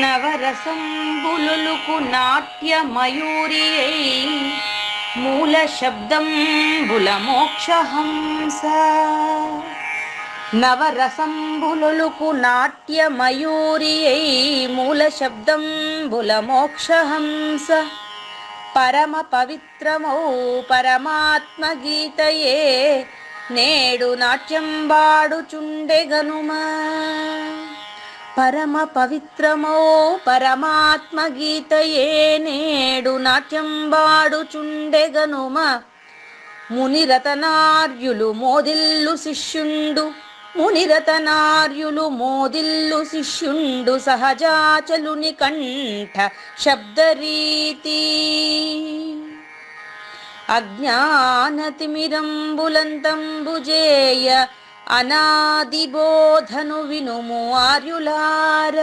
నవరసంబులుకు నాట్యమయూరియై మూల శబ్దంబుల మోక్షహంస. నవరసంబులుకు నాట్యమయూరియై మూల శబ్దంబుల మోక్షహంస. పరమ పవిత్రమౌ పరమాత్మ గీతయే నేడు నాట్యంబాడుచుండెగనుమా. పరమ పవిత్రమో పరమాత్మ గీతయే నేడు నాట్యంబాడుచుండెగనుమ. మునిరతనార్యులు మోదిల్లు శిష్యుండు, మునిరతనార్యులు మోదిల్లు శిష్యుండు సహజాచలుని కంఠ శబ్దరీతి. అజ్ఞానతిమిరంబులంతంబుజేయ అనాదిబోధను వినుము ఆర్యులార.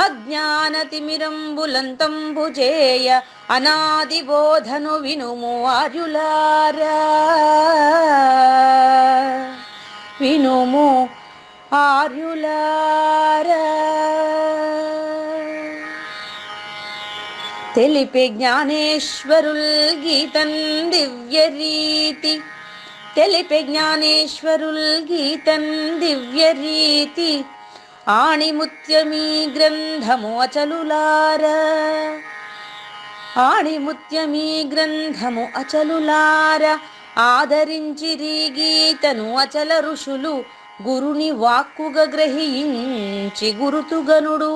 అజ్ఞానతిమిరంబులంతంబుజేయ అనాదిబోధను వినుము ఆర్యులార. వినుము ఆర్యులార. తెలిపే జ్ఞానేశ్వరుల్ గీతన్ దివ్యరీతి. తెలిపే జ్ఞానేశ్వరుల్ గీతన్ దివ్యరీతి. ఆణిముత్యమీ గ్రంథము అచలులార. ఆణిముత్యమీ గ్రంథము అచలులార. ఆదరించిరి గీతను అచల ఋషులు గురుని వాక్కుగా గ్రహించి గురుతుగనుడు.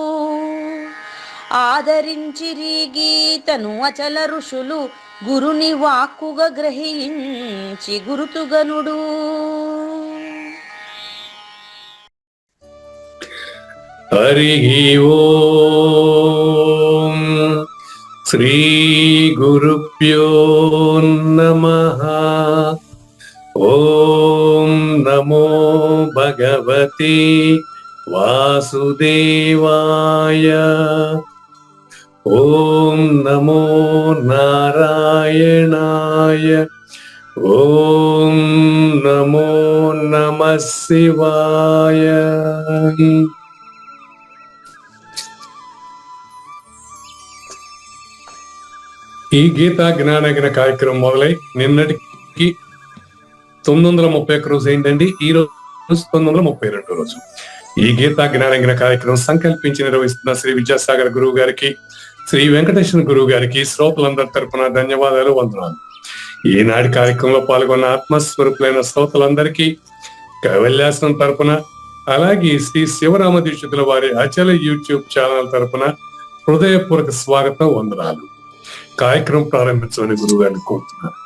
ఆదరించిరి గీతను అచల ఋషులు గురుని వాక్కుగా గ్రహించి గురుతుగనుడు. హరి ఓం. శ్రీ గురుభ్యో నమః. ఓం నమో భగవతే వాసుదేవాయ. ఓం నమో నారాయణాయ. ఓం నమో నమః శివాయ. ఈ గీతా జ్ఞానజ్ఞ కార్యక్రమం మొదలై నిన్నటికి 931 రోజు ఏంటండి. ఈ రోజు 932 రోజు. ఈ గీతా జ్ఞానజ్ఞ కార్యక్రమం సంకల్పించి నిర్వహిస్తున్న శ్రీ విద్యాసాగర్ గురువు గారికి, శ్రీ వెంకటేశ్వర గురువు గారికి శ్రోతలందరి తరపున ధన్యవాదాలు, వందనాలు. ఈనాటి కార్యక్రమంలో పాల్గొన్న ఆత్మస్వరూపులైన శ్రోతలందరికీ కైవల్యాసనం తరపున, అలాగే శ్రీ శివరామ దీక్షితుల వారి అచల యూట్యూబ్ ఛానల్ తరపున హృదయపూర్వక స్వాగతం, వందనాలు. కార్యక్రమం ప్రారంభించమని గురువు గారిని కోరుతున్నాను.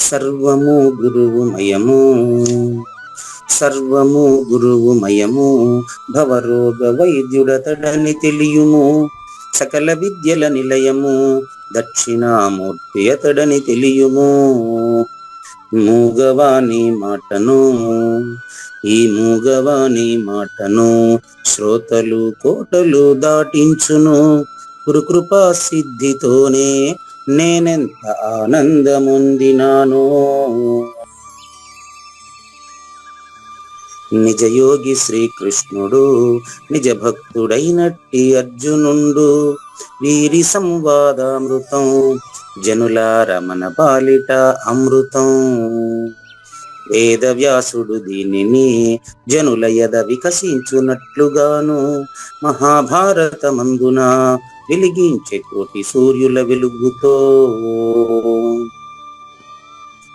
సర్వము గురువుమయము, సర్వము గురువుమయము. భవరోగ వైద్యుడతడని తెలియుము. సకల విద్యల నిలయము దక్షిణామూర్తి అతడని తెలియుము. మూగవాణి మాటను, ఈ మూగవాణి మాటను శ్రోతలు కోటలు దాటించును. గురుకృపా సిద్ధితోనే నేనెంత ఆనందముందినాను. నిజయోగి శ్రీకృష్ణుడు నిజ భక్తుడైనట్టి అర్జునుండు. వీరి సంవాదామృతం జనుల రమణ పాలిట అమృతం. వేదవ్యాసుడు దీనిని జనుల యద వికసించునట్లుగాను మహాభారతమందున వెలిగించే కోటి సూర్యుల వెలుగుతో.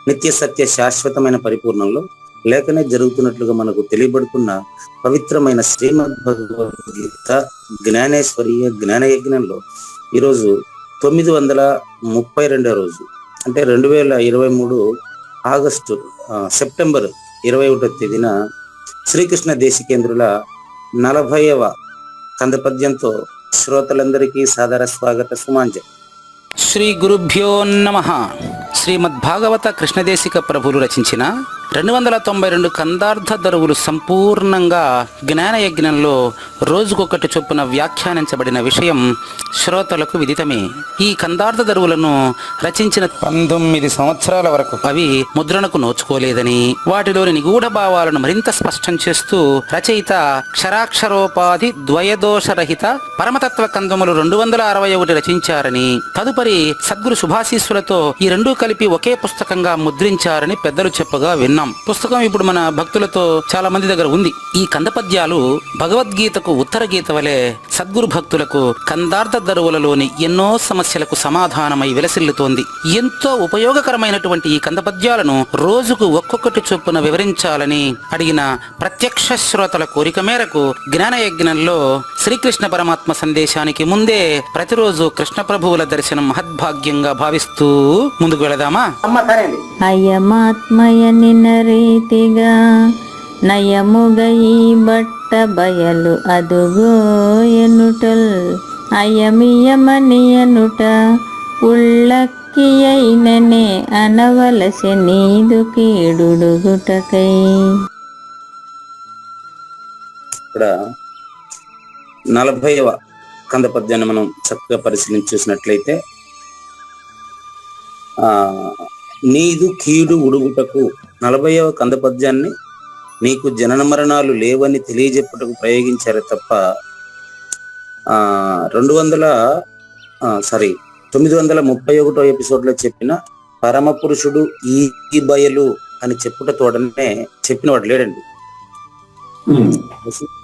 నిత్య సత్య శాశ్వతమైన పరిపూర్ణంలో లేఖనే జరుగుతున్నట్లుగా మనకు తెలియబడుతున్న పవిత్రమైన శ్రీమద్ భగవద్గీత జ్ఞానేశ్వరీయ జ్ఞానయజ్ఞంలో ఈరోజు 932వ రోజు, అంటే 2023 ఆగస్టు సెప్టెంబర్ 21వ తేదీన శ్రీకృష్ణ దేశికేంద్రుల 40వ కందపద్యంతో శ్రోతలందరికీ సాదర స్వాగత సుమాంజలి. శ్రీ గురుభ్యో నమః. శ్రీమద్భాగవత కృష్ణదేశిక ప్రభులు రచించిన 292 కందార్థ దరువులు సంపూర్ణంగా జ్ఞానయజ్ఞంలో రోజుకొకటి చొప్పున వ్యాఖ్యానించబడిన విషయం శ్రోతలకు విదితమే. ఈ కందార్థ దరువులను రచించిన 19 సంవత్సరాల వరకు అవి ముద్రణకు నోచుకోలేదని, వాటిలోని నిగూఢ భావాలను మరింత స్పష్టం చేస్తూ రచయిత క్షరాక్షరోపాధి ద్వయదోషరహిత పరమతత్వ కందములు 261 రచించారని, తదుపరి సద్గురు శుభాశీస్సులతో ఈ రెండూ కలిపి ఒకే పుస్తకంగా ముద్రించారని పెద్దలు చెప్పగా విన్నాం. పుస్తకం ఇప్పుడు మన భక్తులతో చాలా మంది దగ్గర ఉంది. ఈ కందపద్యాలు భగవద్గీతకు ఉత్తర గీత వలె సద్గురు భక్తులకు కందార్థ దరువులలోని ఎన్నో సమస్యలకు సమాధానమై విలసిల్లుతోంది. ఎంతో ఉపయోగకరమైనటువంటి ఈ కందపద్యాలను రోజుకు ఒక్కొక్కటి చొప్పున వివరించాలని అడిగిన ప్రత్యక్ష శ్రోతల కోరిక మేరకు జ్ఞానయజ్ఞంలో శ్రీకృష్ణ పరమాత్మ సందేశానికి ముందే ప్రతిరోజు కృష్ణ ప్రభువుల దర్శనం మహద్భాగ్యంగా భావిస్తూ ముందుకు వెళదామా? అయమాత్మయనిన రీతిగా నయముగయి బట్ట బయలు అదుగో ఎనుటల్ అయమియమనియనుట ఉళ్ళక్కియైననే అనవలసి నీదు కీడుడుగుటకై. ఇక్కడ 40వ కంద పద్యాన్ని మనం చక్కగా పరిశీలించి చూసినట్లయితే, నీదు కీడు ఉడుగుటకు 40వ కంద పద్యాన్ని నీకు జనన మరణాలు లేవని తెలియజెప్పుటకు ప్రయోగించారు తప్ప 931 ఎపిసోడ్ లో చెప్పిన పరమ పురుషుడు ఈ బయలు అని చెప్పుట తోడనే చెప్పినవాడు లేడండి.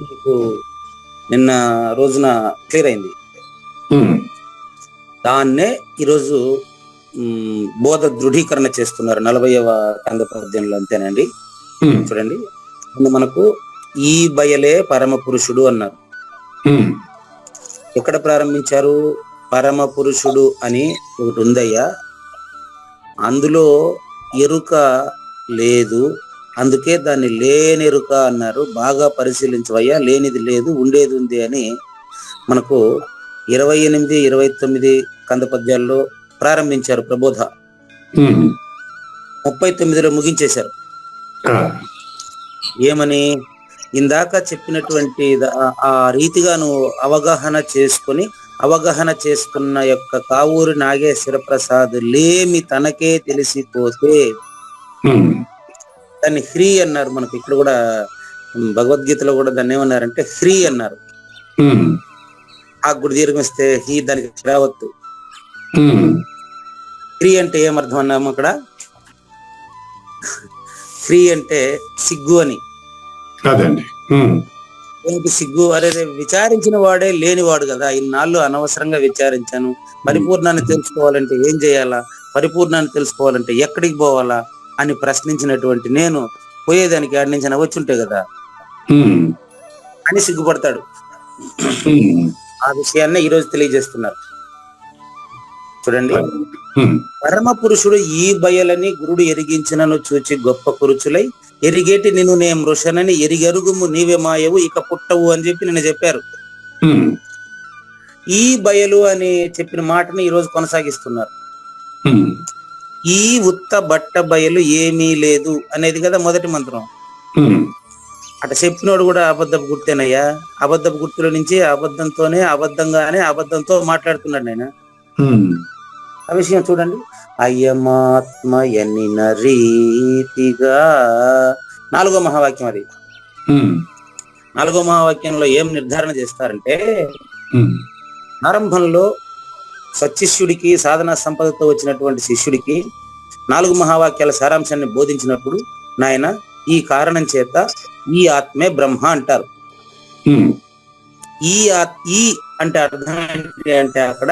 మీకు నిన్న రోజున క్లియర్ అయింది. దాన్నే ఈరోజు బోధ దృఢీకరణ చేస్తున్నారు 40వ కంద పద్యంలో. అంతేనండి. చూడండి, మనకు ఈ బయలే పరమ పురుషుడు అన్నారు. ఎక్కడ ప్రారంభించారు? పరమ పురుషుడు అని ఒకటి ఉందయ్యా, అందులో ఎరుక లేదు, అందుకే దాన్ని లేనెరుక అన్నారు. బాగా పరిశీలించవయ్యా, లేనిది లేదు ఉండేది ఉంది అని మనకు 28, 29 కంద పద్యాల్లో ప్రారంభించారు ప్రబోధ. 39లో ముగించేశారు. ఏమని? ఇందాక చెప్పినటువంటి ఆ రీతిగా నువ్వు అవగాహన చేసుకున్న యొక్క కావూరి నాగేశ్వర ప్రసాద్ లేమి తనకే తెలిసిపోతే దాన్ని హ్రీ అన్నారు. మనకు ఇక్కడ కూడా భగవద్గీతలో కూడా దాన్ని ఏమన్నారంటే హ్రీ అన్నారు. ఆ గుడి దీర్ఘమిస్తే హీ దానికి రావద్దు. హ్రీ అంటే ఏమర్థం అన్నాము అక్కడ? హ్రీ అంటే సిగ్గు అని. సిగ్గు, అరే విచారించిన వాడే లేనివాడు కదా, ఇన్నాళ్ళు అనవసరంగా విచారించాను, పరిపూర్ణాన్ని తెలుసుకోవాలంటే ఏం చేయాలా, పరిపూర్ణాన్ని తెలుసుకోవాలంటే ఎక్కడికి పోవాలా అని ప్రశ్నించినటువంటి నేను పోయేదానికి ఆడి నుంచి వచ్చుంటే కదా అని సిగ్గుపడతాడు. ఆ విషయాన్ని ఈరోజు తెలియజేస్తున్నారు. చూడండి, పరమ పురుషుడు ఈ బయలని గురుడు ఎరిగించినను చూచి గొప్ప కురుచులై ఎరిగేటి నిన్ను నే మృషనని ఎరిగెరుగుము నీవే మాయవు ఇక పుట్టవు అని చెప్పి నిన్న చెప్పారు. ఈ బయలు అని చెప్పిన మాటని ఈరోజు కొనసాగిస్తున్నారు. ఈ ఉత్త బట్ట బయలు ఏమీ లేదు అనేది కదా మొదటి మంత్రం. అట చెప్పినోడు కూడా అబద్ధపు గుర్తేనయ్యా. అబద్ధపు గుర్తుల నుంచి అబద్ధంతోనే అబద్ధంగానే అబద్ధంతో మాట్లాడుతున్నాడు ఆయన. ఆ విషయం చూడండి. అయమాత్మయనిన రీతిగా 4వ మహావాక్యం. అది 4వ మహావాక్యంలో ఏం నిర్ధారణ చేస్తారంటే, ఆరంభంలో సత్శిష్యుడికి సాధనా సంపదతో వచ్చినటువంటి శిష్యుడికి 4 మహావాక్యాల సారాంశాన్ని బోధించినప్పుడు, నాయన ఈ కారణం చేత ఈ ఆత్మే బ్రహ్మ అంటారు. ఈ అంటే అర్థం ఏంటి అంటే, అక్కడ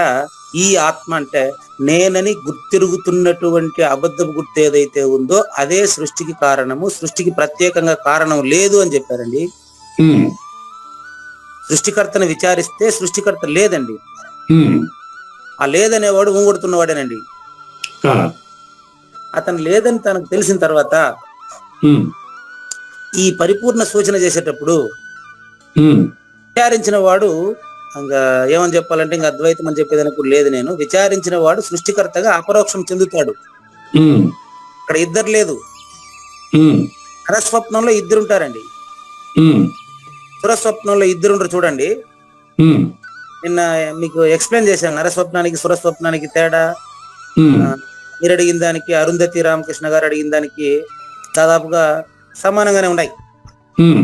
ఈ ఆత్మ అంటే నేనని గుర్తిరుగుతున్నటువంటి అబద్ధపు గుర్తు ఏదైతే ఉందో అదే సృష్టికి కారణము, సృష్టికి ప్రత్యేకంగా కారణం లేదు అని చెప్పారండి. సృష్టికర్తను విచారిస్తే సృష్టికర్త లేదండి. ఆ లేదనేవాడు ఊగొడుతున్నవాడేనండి. అతను లేదని తనకు తెలిసిన తర్వాత ఈ పరిపూర్ణ సూచన చేసేటప్పుడు విచారించిన వాడు ఇంకా ఏమని చెప్పాలంటే, ఇంకా అద్వైతం అని చెప్పేదానికి లేదు. నేను విచారించిన వాడు సృష్టికర్తగా అపరోక్షం చెందుతాడు. ఇక్కడ ఇద్దరు లేదు. ఉమ్, నరస్వప్నంలో ఇద్దరుంటారండి. ఉమ్, సురస్వప్నంలో ఇద్దరుంటారు చూడండి. ఉమ్, నిన్న మీకు ఎక్స్ప్లెయిన్ చేశాను నరస్వప్నానికి సురస్వప్నానికి తేడా. ఉమ్, ఆ, మీరు అడిగిన దానికి అరుంధతి రామకృష్ణ గారు అడిగిన దానికి దాదాపుగా సమానంగానే ఉన్నాయి. ఉమ్,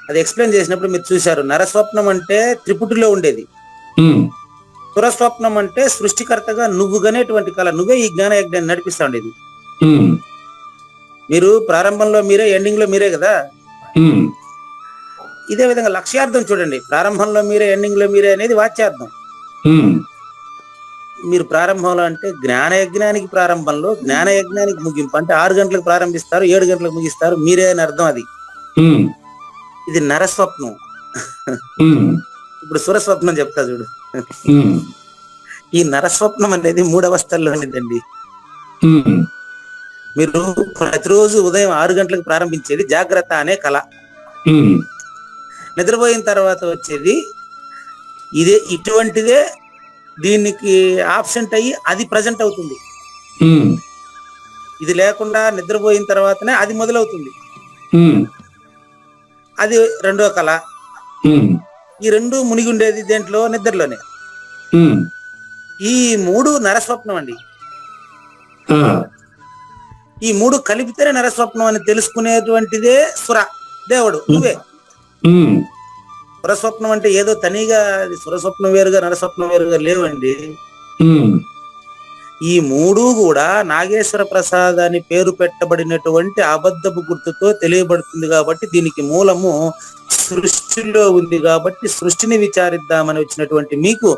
అది ఎక్స్ప్లెయిన్ చేసినప్పుడు మీరు చూశారు. నరస్వప్నం అంటే త్రిపుటిలో ఉండేది. ఉమ్, సురస్వప్నం అంటే సృష్టికర్తగా నువ్వు గనేటువంటి కళ, నువ్వే ఈ జ్ఞాన యజ్ఞాన్ని నడిపిస్తా ఉండేది. ఉమ్, మీరు ప్రారంభంలో మీరే, ఎండింగ్ లో మీరే కదా. ఉమ్, ఇదే విధంగా లక్ష్యార్థం చూడండి. ప్రారంభంలో మీరే, ఎండింగ్ లో మీరే అనేది వాచ్యార్థం. ఉమ్, మీరు ప్రారంభంలో అంటే జ్ఞాన యజ్ఞానికి ప్రారంభంలో, జ్ఞాన యజ్ఞానికి ముగింపు అంటే 6 గంటలకు ప్రారంభిస్తారు, 7 గంటలకు ముగిస్తారు, మీరే అని అర్థం. అది ఉమ్, ఇది నరస్వప్నం. ఉమ్, ఇప్పుడు సురస్వప్నం చెప్తా చూడు. ఉమ్, ఈ నరస్వప్నం అనేది 3 అవస్థల్లో ఉండేదండి. ఉమ్, మీరు ప్రతిరోజు ఉదయం 6 గంటలకు ప్రారంభించేది జాగ్రత్త అనే కళ. ఉమ్, నిద్రపోయిన తర్వాత వచ్చేది ఇదే, ఇటువంటిదే. దీనికి ఆబ్సెంట్ అయ్యి అది ప్రజెంట్ అవుతుంది. ఉమ్, ఇది లేకుండా నిద్రపోయిన తర్వాతనే అది మొదలవుతుంది. ఉమ్, అది రెండో కళ. ఉమ్, ఈ రెండు మునిగి ఉండేది దేంట్లో? నిద్రలోనే. ఉమ్, ఈ 3 నరస్వప్నం అండి. ఆ, ఈ 3 కలిపితేనే నరస్వప్నం అని తెలుసుకునేటువంటిదే సుర, దేవుడు, నువ్వే. ఉమ్, సురస్వప్నం అంటే ఏదో తనిగా సురస్వప్నం వేరుగా నరస్వప్నం వేరుగా లేవండి. ఉమ్, ఈ 3 కూడా నాగేశ్వర ప్రసాద్ అని పేరు పెట్టబడినటువంటి అబద్ధపు గుర్తుతో తెలియబడుతుంది. కాబట్టి దీనికి మూలము సృష్టిలో ఉంది. కాబట్టి సృష్టిని విచారిద్దామని వచ్చినటువంటి మీకు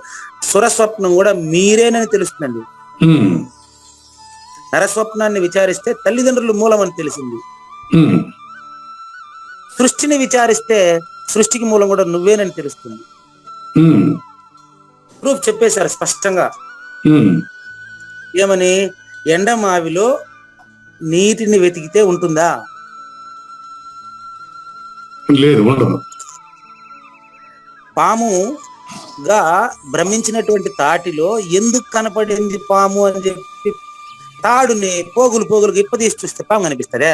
సురస్వప్నం కూడా మీరేనని తెలుస్తుందండి. ఉమ్, నరస్వప్నాన్ని విచారిస్తే తల్లిదండ్రులు మూలం అని తెలిసింది. ఉమ్, సృష్టిని విచారిస్తే సృష్టికి మూలం కూడా నువ్వేనని తెలుస్తుంది. ఉమ్, ప్రూఫ్ చెప్పేశారు స్పష్టంగా. ఉమ్, ఏమని? ఎండమావిలో నీటిని వెతికితే ఉంటుందా? లేదు, ఉండదు. పాముగా భ్రమించినటువంటి తాటిలో ఎందుకు కనపడింది పాము అని చెప్పి తాడుని పోగులుగా ఇప్పదీసి చూస్తే పాము కనిపిస్తుందే?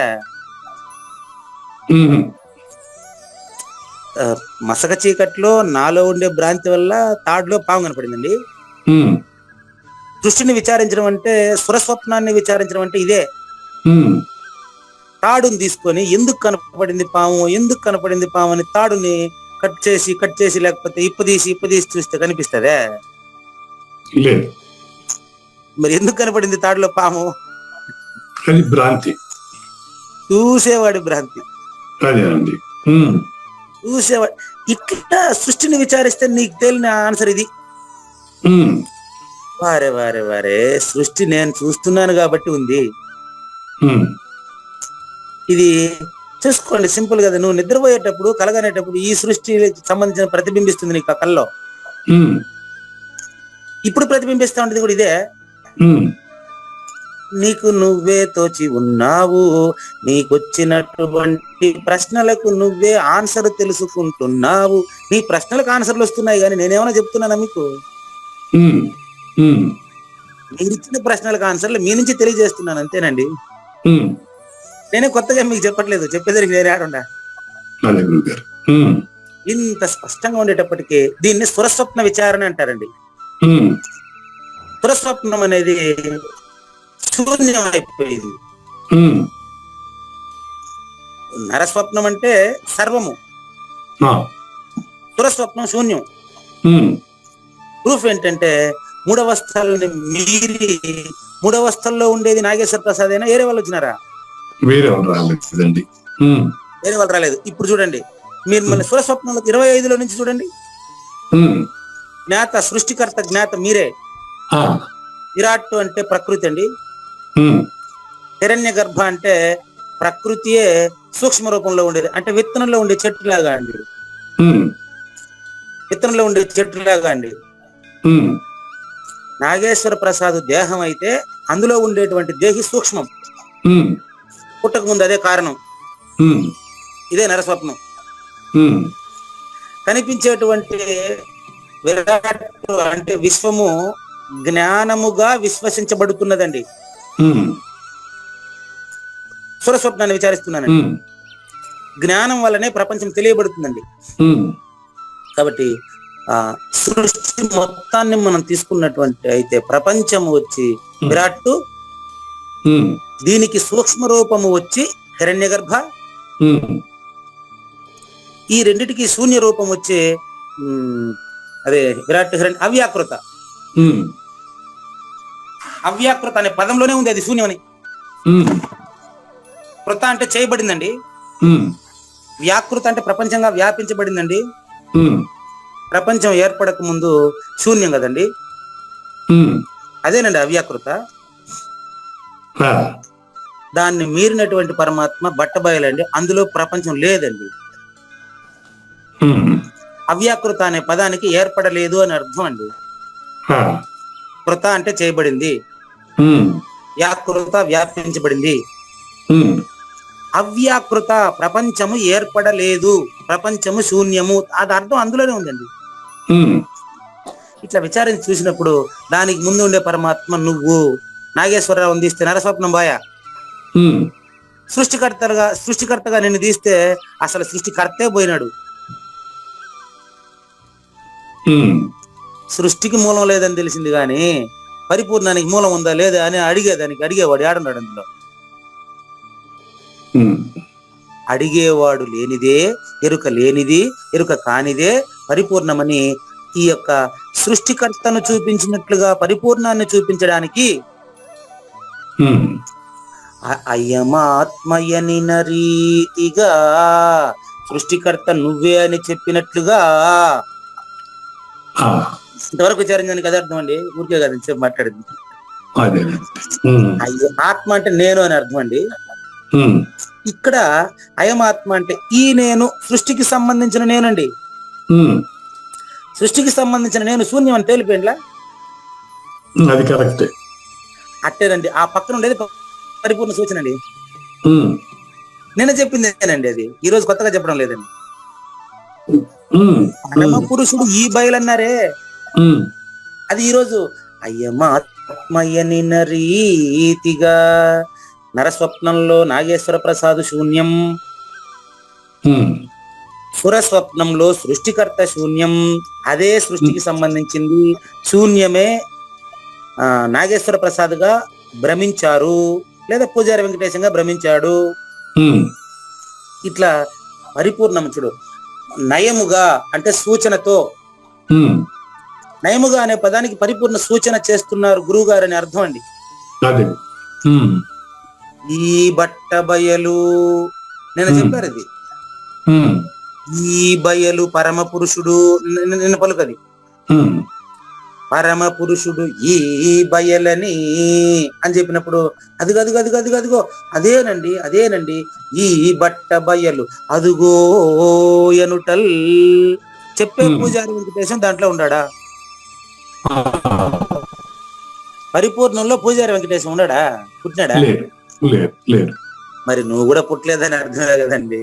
ఉమ్, మసక చీకట్లో నాలో ఉండే భ్రాంతి వల్ల తాడులో పాము కనపడిందండి. ఉమ్, సృష్టిని విచారించడం అంటే, సురస్వప్నాన్ని విచారించడం అంటే ఇదే. ఉమ్, తాడుని తీసుకొని ఎందుకు కనపడింది పాము అని తాడుని కట్ చేసి లేకపోతే ఇప్పదీసి చూస్తే కనిపిస్తుందే? లేదు. మరి ఎందుకు కనపడింది తాడులో పాము? అది భ్రాంతి. చూసేవాడి భ్రాంతి. అదే అండి. ఉమ్, చూసేవాడు. ఇట్లా సృష్టిని విచారిస్తే నీకు తేలిన ఆన్సర్ ఇది. ఉమ్, వారే సృష్టి నేను చూస్తున్నాను కాబట్టి ఉంది. ఉమ్, ఇది చూసుకోండి, సింపుల్ కదా. నువ్వు నిద్రపోయేటప్పుడు, కలగనేటప్పుడు ఈ సృష్టికి సంబంధించిన ప్రతిబింబిస్తుంది నీకు ఆ కల్లో. ఉమ్, ఇప్పుడు ప్రతిబింబిస్తా ఉంటుంది కూడా ఇదే. ఉమ్, నీకు నువ్వే తోచి ఉన్నావు, నీకొచ్చినటువంటి ప్రశ్నలకు నువ్వే ఆన్సర్ తెలుసుకుంటున్నావు. నీ ప్రశ్నలకు ఆన్సర్లు వస్తున్నాయి కానీ నేనేమైనా చెప్తున్నానా మీకు? ఉమ్, ఉమ్, మీరు ఇచ్చిన ప్రశ్నలకు ఆన్సర్లు మీ నుంచి తెలియజేస్తున్నాను, అంతేనండి. ఉమ్, నేనే కొత్తగా మీకు చెప్పట్లేదు, చెప్పేదానికి వేరే ఆడుండా. అదే గురువు గారు. ఉమ్, ఇంత స్పష్టంగా ఉండేటప్పటికీ దీన్ని సురస్వప్న విచారణ అంటారండి. ఉమ్, సురస్వప్నం అనేది శూన్యం అయిపోయింది. ఉమ్, నరస్వప్నం అంటే సర్వము, ఆ, సురస్వప్నం శూన్యం. ఉమ్, ప్రూఫ్ ఏంటంటే 3 అవస్థలని మీరి, 3 అవస్థల్లో ఉండేది నాగేశ్వర ప్రసాద్ అయినా వేరే వాళ్ళు వచ్చినారా? వేరే వాళ్ళు రాలేదండి. ఉమ్, వేరే వాళ్ళు రాలేదు. ఇప్పుడు చూడండి, మీరు మన సురస్వప్నంలో 25లో నుంచి చూడండి. ఉమ్, జ్ఞాత, సృష్టికర్త జ్ఞాత మీరే. ఆ, విరాట్ అంటే ప్రకృతి అండి. ఉమ్, హిరణ్య గర్భ అంటే ప్రకృతియే సూక్ష్మ రూపంలో ఉండేది. అంటే విత్తనంలో ఉండే చెట్టులాగా అండి. ఉమ్, విత్తనంలో ఉండే చెట్టులాగా అండి. ఉమ్, నాగేశ్వర ప్రసాద్ దేహం అయితే అందులో ఉండేటువంటి దేహి సూక్ష్మం. ఉమ్, పుట్టక ముందు అదే కారణం. ఉమ్, ఇదే నరస్వప్నం. ఉమ్, కనిపించేటువంటి విరాట్ అంటే విశ్వము జ్ఞానముగా విశ్వసించబడుతున్నదండి. ఉమ్, సురస్వప్నాన్ని విచారిస్తున్నానండి. ఉమ్, జ్ఞానం వల్లనే ప్రపంచం తెలియబడుతుందండి. ఉమ్, కాబట్టి ఆ సృష్టి మొత్తాన్ని మనం తీసుకున్నటువంటి అయితే ప్రపంచం వచ్చి విరాట్, ఉమ్, దీనికి సూక్ష్మ రూపము వచ్చి హిరణ్యగర్భ, ఉమ్, ఈ రెండిటికి శూన్య రూపం వచ్చే అదే విరాట్ అవ్యాకృత. ఉమ్, అవ్యాకృత అనే పదంలోనే ఉంది అది శూన్యమని. ఉమ్, కృత అంటే చేయబడిందండి, ఉమ్, వ్యాకృత అంటే ప్రపంచంగా వ్యాపించబడిందండి. ఉమ్, ప్రపంచం ఏర్పడక ముందు శూన్యం కదండి, ఉమ్, అదేనండి అవ్యాకృత. ఆ, దాన్ని మీరినటువంటి పరమాత్మ బట్టబయలండి, అందులో ప్రపంచం లేదండి. ఉమ్, అవ్యాకృత అనే పదానికి ఏర్పడలేదు అని అర్థం అండి. ఆ, కృత అంటే చేయబడింది, ఉమ్, వ్యాకృత వ్యాపించబడింది. ఉమ్, అవ్యాకృత ప్రపంచము ఏర్పడలేదు, ప్రపంచము శూన్యము, అది అర్థం అందులోనే ఉందండి. ఉమ్, ఇట్లా విచారించి చూసినప్పుడు దానికి ముందు ఉండే పరమాత్మ నువ్వు, నాగేశ్వరరావుని తీస్తే నరస్వప్నం బాయ, ఉమ్, సృష్టికర్తగా నిన్ను తీస్తే అసలు సృష్టికర్తే పోయినాడు. ఉమ్, సృష్టికి మూలం లేదని తెలిసింది కానీ పరిపూర్ణానికి మూలం ఉందా లేదా అని అడిగేవాడు ఏడున్నాడు అందులో. ఉమ్, అడిగేవాడు లేనిదే, ఎరుక లేనిది, ఎరుక కానిదే పరిపూర్ణమని ఈ యొక్క సృష్టికర్తను చూపించినట్లుగా పరిపూర్ణాన్ని చూపించడానికి ఉమ్, అయమాత్మయనిన రీతిగా సృష్టికర్త నువ్వే అని చెప్పినట్లుగా. ఆ, ఇంతవరకు విచారించడానికి అదే అర్థం అండి, ఊరికే కదండి చెప్పి మాట్లాడింది. అదే. ఉమ్, ఆత్మ అంటే నేను అని అర్థం అండి. ఉమ్, ఇక్కడ అయమాత్మ అంటే ఈ నేను, సృష్టికి సంబంధించిన నేనండి. ఉమ్, సృష్టికి సంబంధించిన నేను శూన్యం అని తేలిపోయిండ్లా. అది కరెక్టే. అట్టేనండి, ఆ పక్కన ఉండేది పరిపూర్ణ సూచన అండి. ఉమ్, నిన్న చెప్పింది ఏనండి, అది ఈ రోజు కొత్తగా చెప్పడం లేదండి. ఉమ్, పరమ పురుషుడు ఈ బయలన్నారే, ఉమ్, అది ఈరోజు అయ్యమాత్మయనిన రీతిగా నరస్వప్నంలో నాగేశ్వర ప్రసాద్ శూన్యం, ఉమ్, సురస్వప్నంలో సృష్టికర్త శూన్యం. అదే సృష్టికి సంబంధించింది శూన్యమే నాగేశ్వర ప్రసాద్ గా భ్రమించారు, లేదా పూజారి వెంకటేశంగా భ్రమించాడు. ఉమ్, ఇట్లా పరిపూర్ణం చూడు. నయముగా అంటే సూచనతో, ఉమ్, నయముగా అనే పదానికి పరిపూర్ణ సూచన చేస్తున్నారు గురువు గారు అని అర్థం అండి. అదే. ఉమ్, ఈ బట్ట బయలు నేను చెప్పారు ఇది. ఉమ్, ఈ బయలు పరమ పురుషుడు, నిన్న పలుకది ఉమ్, పరమ పురుషుడు ఈ బయలని అని చెప్పినప్పుడు అదిగో అదేనండి ఈ బట్ట బయలు అదుగో ఎనుటల్ చెప్పే పూజారి వెంకటేశం దాంట్లో ఉన్నాడా? పరిపూర్ణంలో పూజారి వెంకటేశం ఉన్నాడా? పుట్టినాడా? లేదు. మరి నువ్వు కూడా పుట్టలేదని అర్థమే కదండి.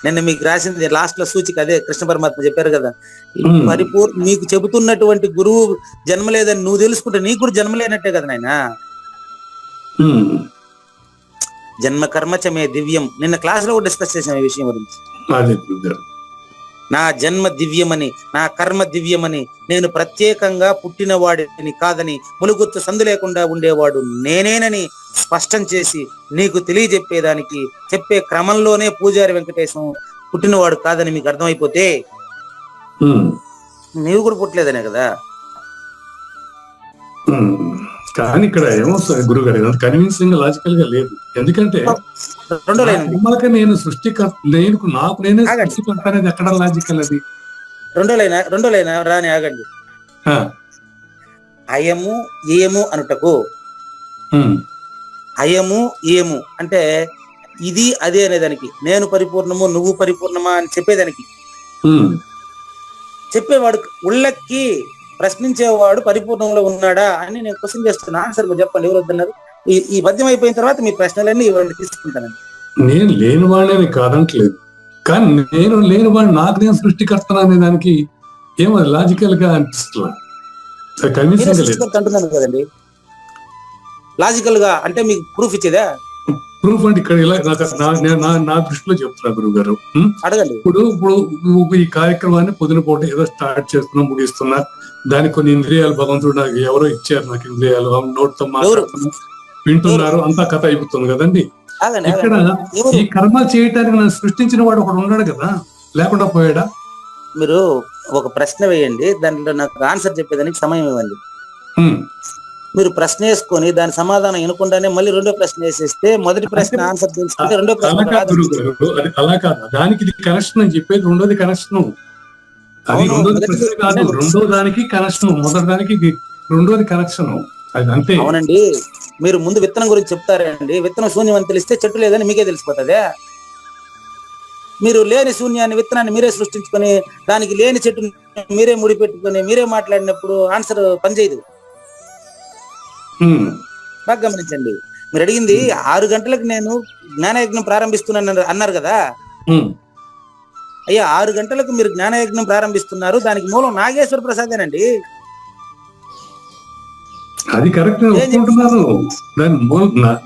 నిన్న మీకు రాసింది లాస్ట్ లో సూచిక అదే, కృష్ణ పరమాత్మ చెప్పారు కదా, నీకు చెబుతున్నటువంటి గురువు జన్మ లేదని నువ్వు తెలుసుకుంటే నీకు కూడా జన్మ లేనట్టే కదా నాయన. జన్మ కర్మచమే దివ్యం. నిన్న క్లాస్ లో కూడా డిస్కస్ చేసాం ఈ విషయం గురించి. నా జన్మ దివ్యమని, నా కర్మ దివ్యమని, నేను ప్రత్యేకంగా పుట్టిన వాడిని కాదని, ములుగుత్తు సందు లేకుండా ఉండేవాడు నేనేనని స్పష్టం చేసి నీకు తెలియజెప్పేదానికి చెప్పే క్రమంలోనే పూజారి వెంకటేశం పుట్టినవాడు కాదని మీకు అర్థమైపోతే నీవు కూడా పుట్టలేదనే కదా. కానీ ఇక్కడ ఏమొస్తుంది గురువు గారు, కన్విన్సింగ్ లాజికల్ గా లేదు. ఎందుకంటే నేను సృష్టికర్త, నాకు నేనే సృష్టికర్త అనేది ఎక్కడ లాజికల్? అది రెండో లైన్ రాని ఆగండి. అయము ఏము అనుటకు, అయము ఏము అంటే ఇది అదే అనేదానికి, నేను పరిపూర్ణము నువ్వు పరిపూర్ణమా అని చెప్పేదానికి, చెప్పేవాడు ఉళ్ళక్కి ప్రశ్నించేవాడు పరిపూర్ణంలో ఉన్నాడా అని నేను క్వశ్చన్ చేస్తున్నా. ఆన్సర్ చెప్పండి, ఎవరు వద్దన్నారు? ఈ పద్యం అయిపోయిన తర్వాత మీ ప్రశ్నలన్నీ ఇవ్వండి, తీసుకుంటానండి. నేను లేనివాడని కాదంటలేదు, కానీ నేను లేనివాడు నాకు నేను సృష్టికర్తను అనే దానికి ఏమో లాజికల్ గా అనిపిస్తున్నా. అంటున్నాను కదండి, లాజికల్ గా అంటే మీకు ప్రూఫ్ ఇచ్చేదా? ప్రూఫ్ అంటే ఇక్కడ ఇలా నా దృష్టిలో చెప్తున్నా గురువు గారు. అడగండి. ఇప్పుడు ఈ కార్యక్రమాన్ని పొద్దున పూట ఏదో స్టార్ట్ చేస్తున్నా, ముగిస్తున్నా, దానికి కొన్ని ఇంద్రియాలు భగవంతుడు నాకు ఎవరో ఇచ్చారు, నాకు ఇంద్రియాలు నోట్తో మాట్లాడుతున్నా, వింటున్నారు, అంతా కథ అయిపోతుంది కదండి. ఇక్కడ ఈ కర్మ చేయటానికి నన్ను సృష్టించిన వాడు ఒకడు ఉన్నాడు కదా, లేకుండా పోయాడా? మీరు ఒక ప్రశ్న వేయండి, దాంట్లో నాకు ఆన్సర్ చెప్పేదానికి సమయం ఇవ్వండి. మీరు ప్రశ్న వేసుకొని దాని సమాధానం వినకుండానే మళ్ళీ రెండో ప్రశ్న వేసేస్తే మొదటి ప్రశ్న ఆన్సర్ తెలుసుకుంటే రెండో ప్రశ్న అలా కాదు. దానికి ఇది కనెక్షన్ అని చెప్పేది రెండోది కనెక్షన్. అది రెండోది ప్రశ్న కాదు, రెండో దానికి కనెక్షన్, మొదటి దానికి రెండోది కనెక్షన్. అది అంతే. అవునండి, మీరు ముందు విత్తనం గురించి చెప్తారండి. విత్తనం శూన్యం అని తెలిస్తే చెట్టు లేదని మీకే తెలిసిపోతుందే. మీరు లేని శూన్యాన్ని, విత్తనాన్ని మీరే సృష్టించుకొని దానికి లేని చెట్టుని మీరే ముడిపెట్టుకొని మీరే మాట్లాడినప్పుడు ఆన్సర్ పనిచేయదు. బాగా గమనించండి. మీరు అడిగింది 6 గంటలకు నేను జ్ఞానయజ్ఞం ప్రారంభిస్తున్నాను అన్నారు కదా. అయ్యా, 6 గంటలకు మీరు జ్ఞానయజ్ఞం ప్రారంభిస్తున్నారు, దానికి మూలం నాగేశ్వర ప్రసాదేనండి. అది కరెక్ట్ ఒప్పుకుంటున్నాను. దాని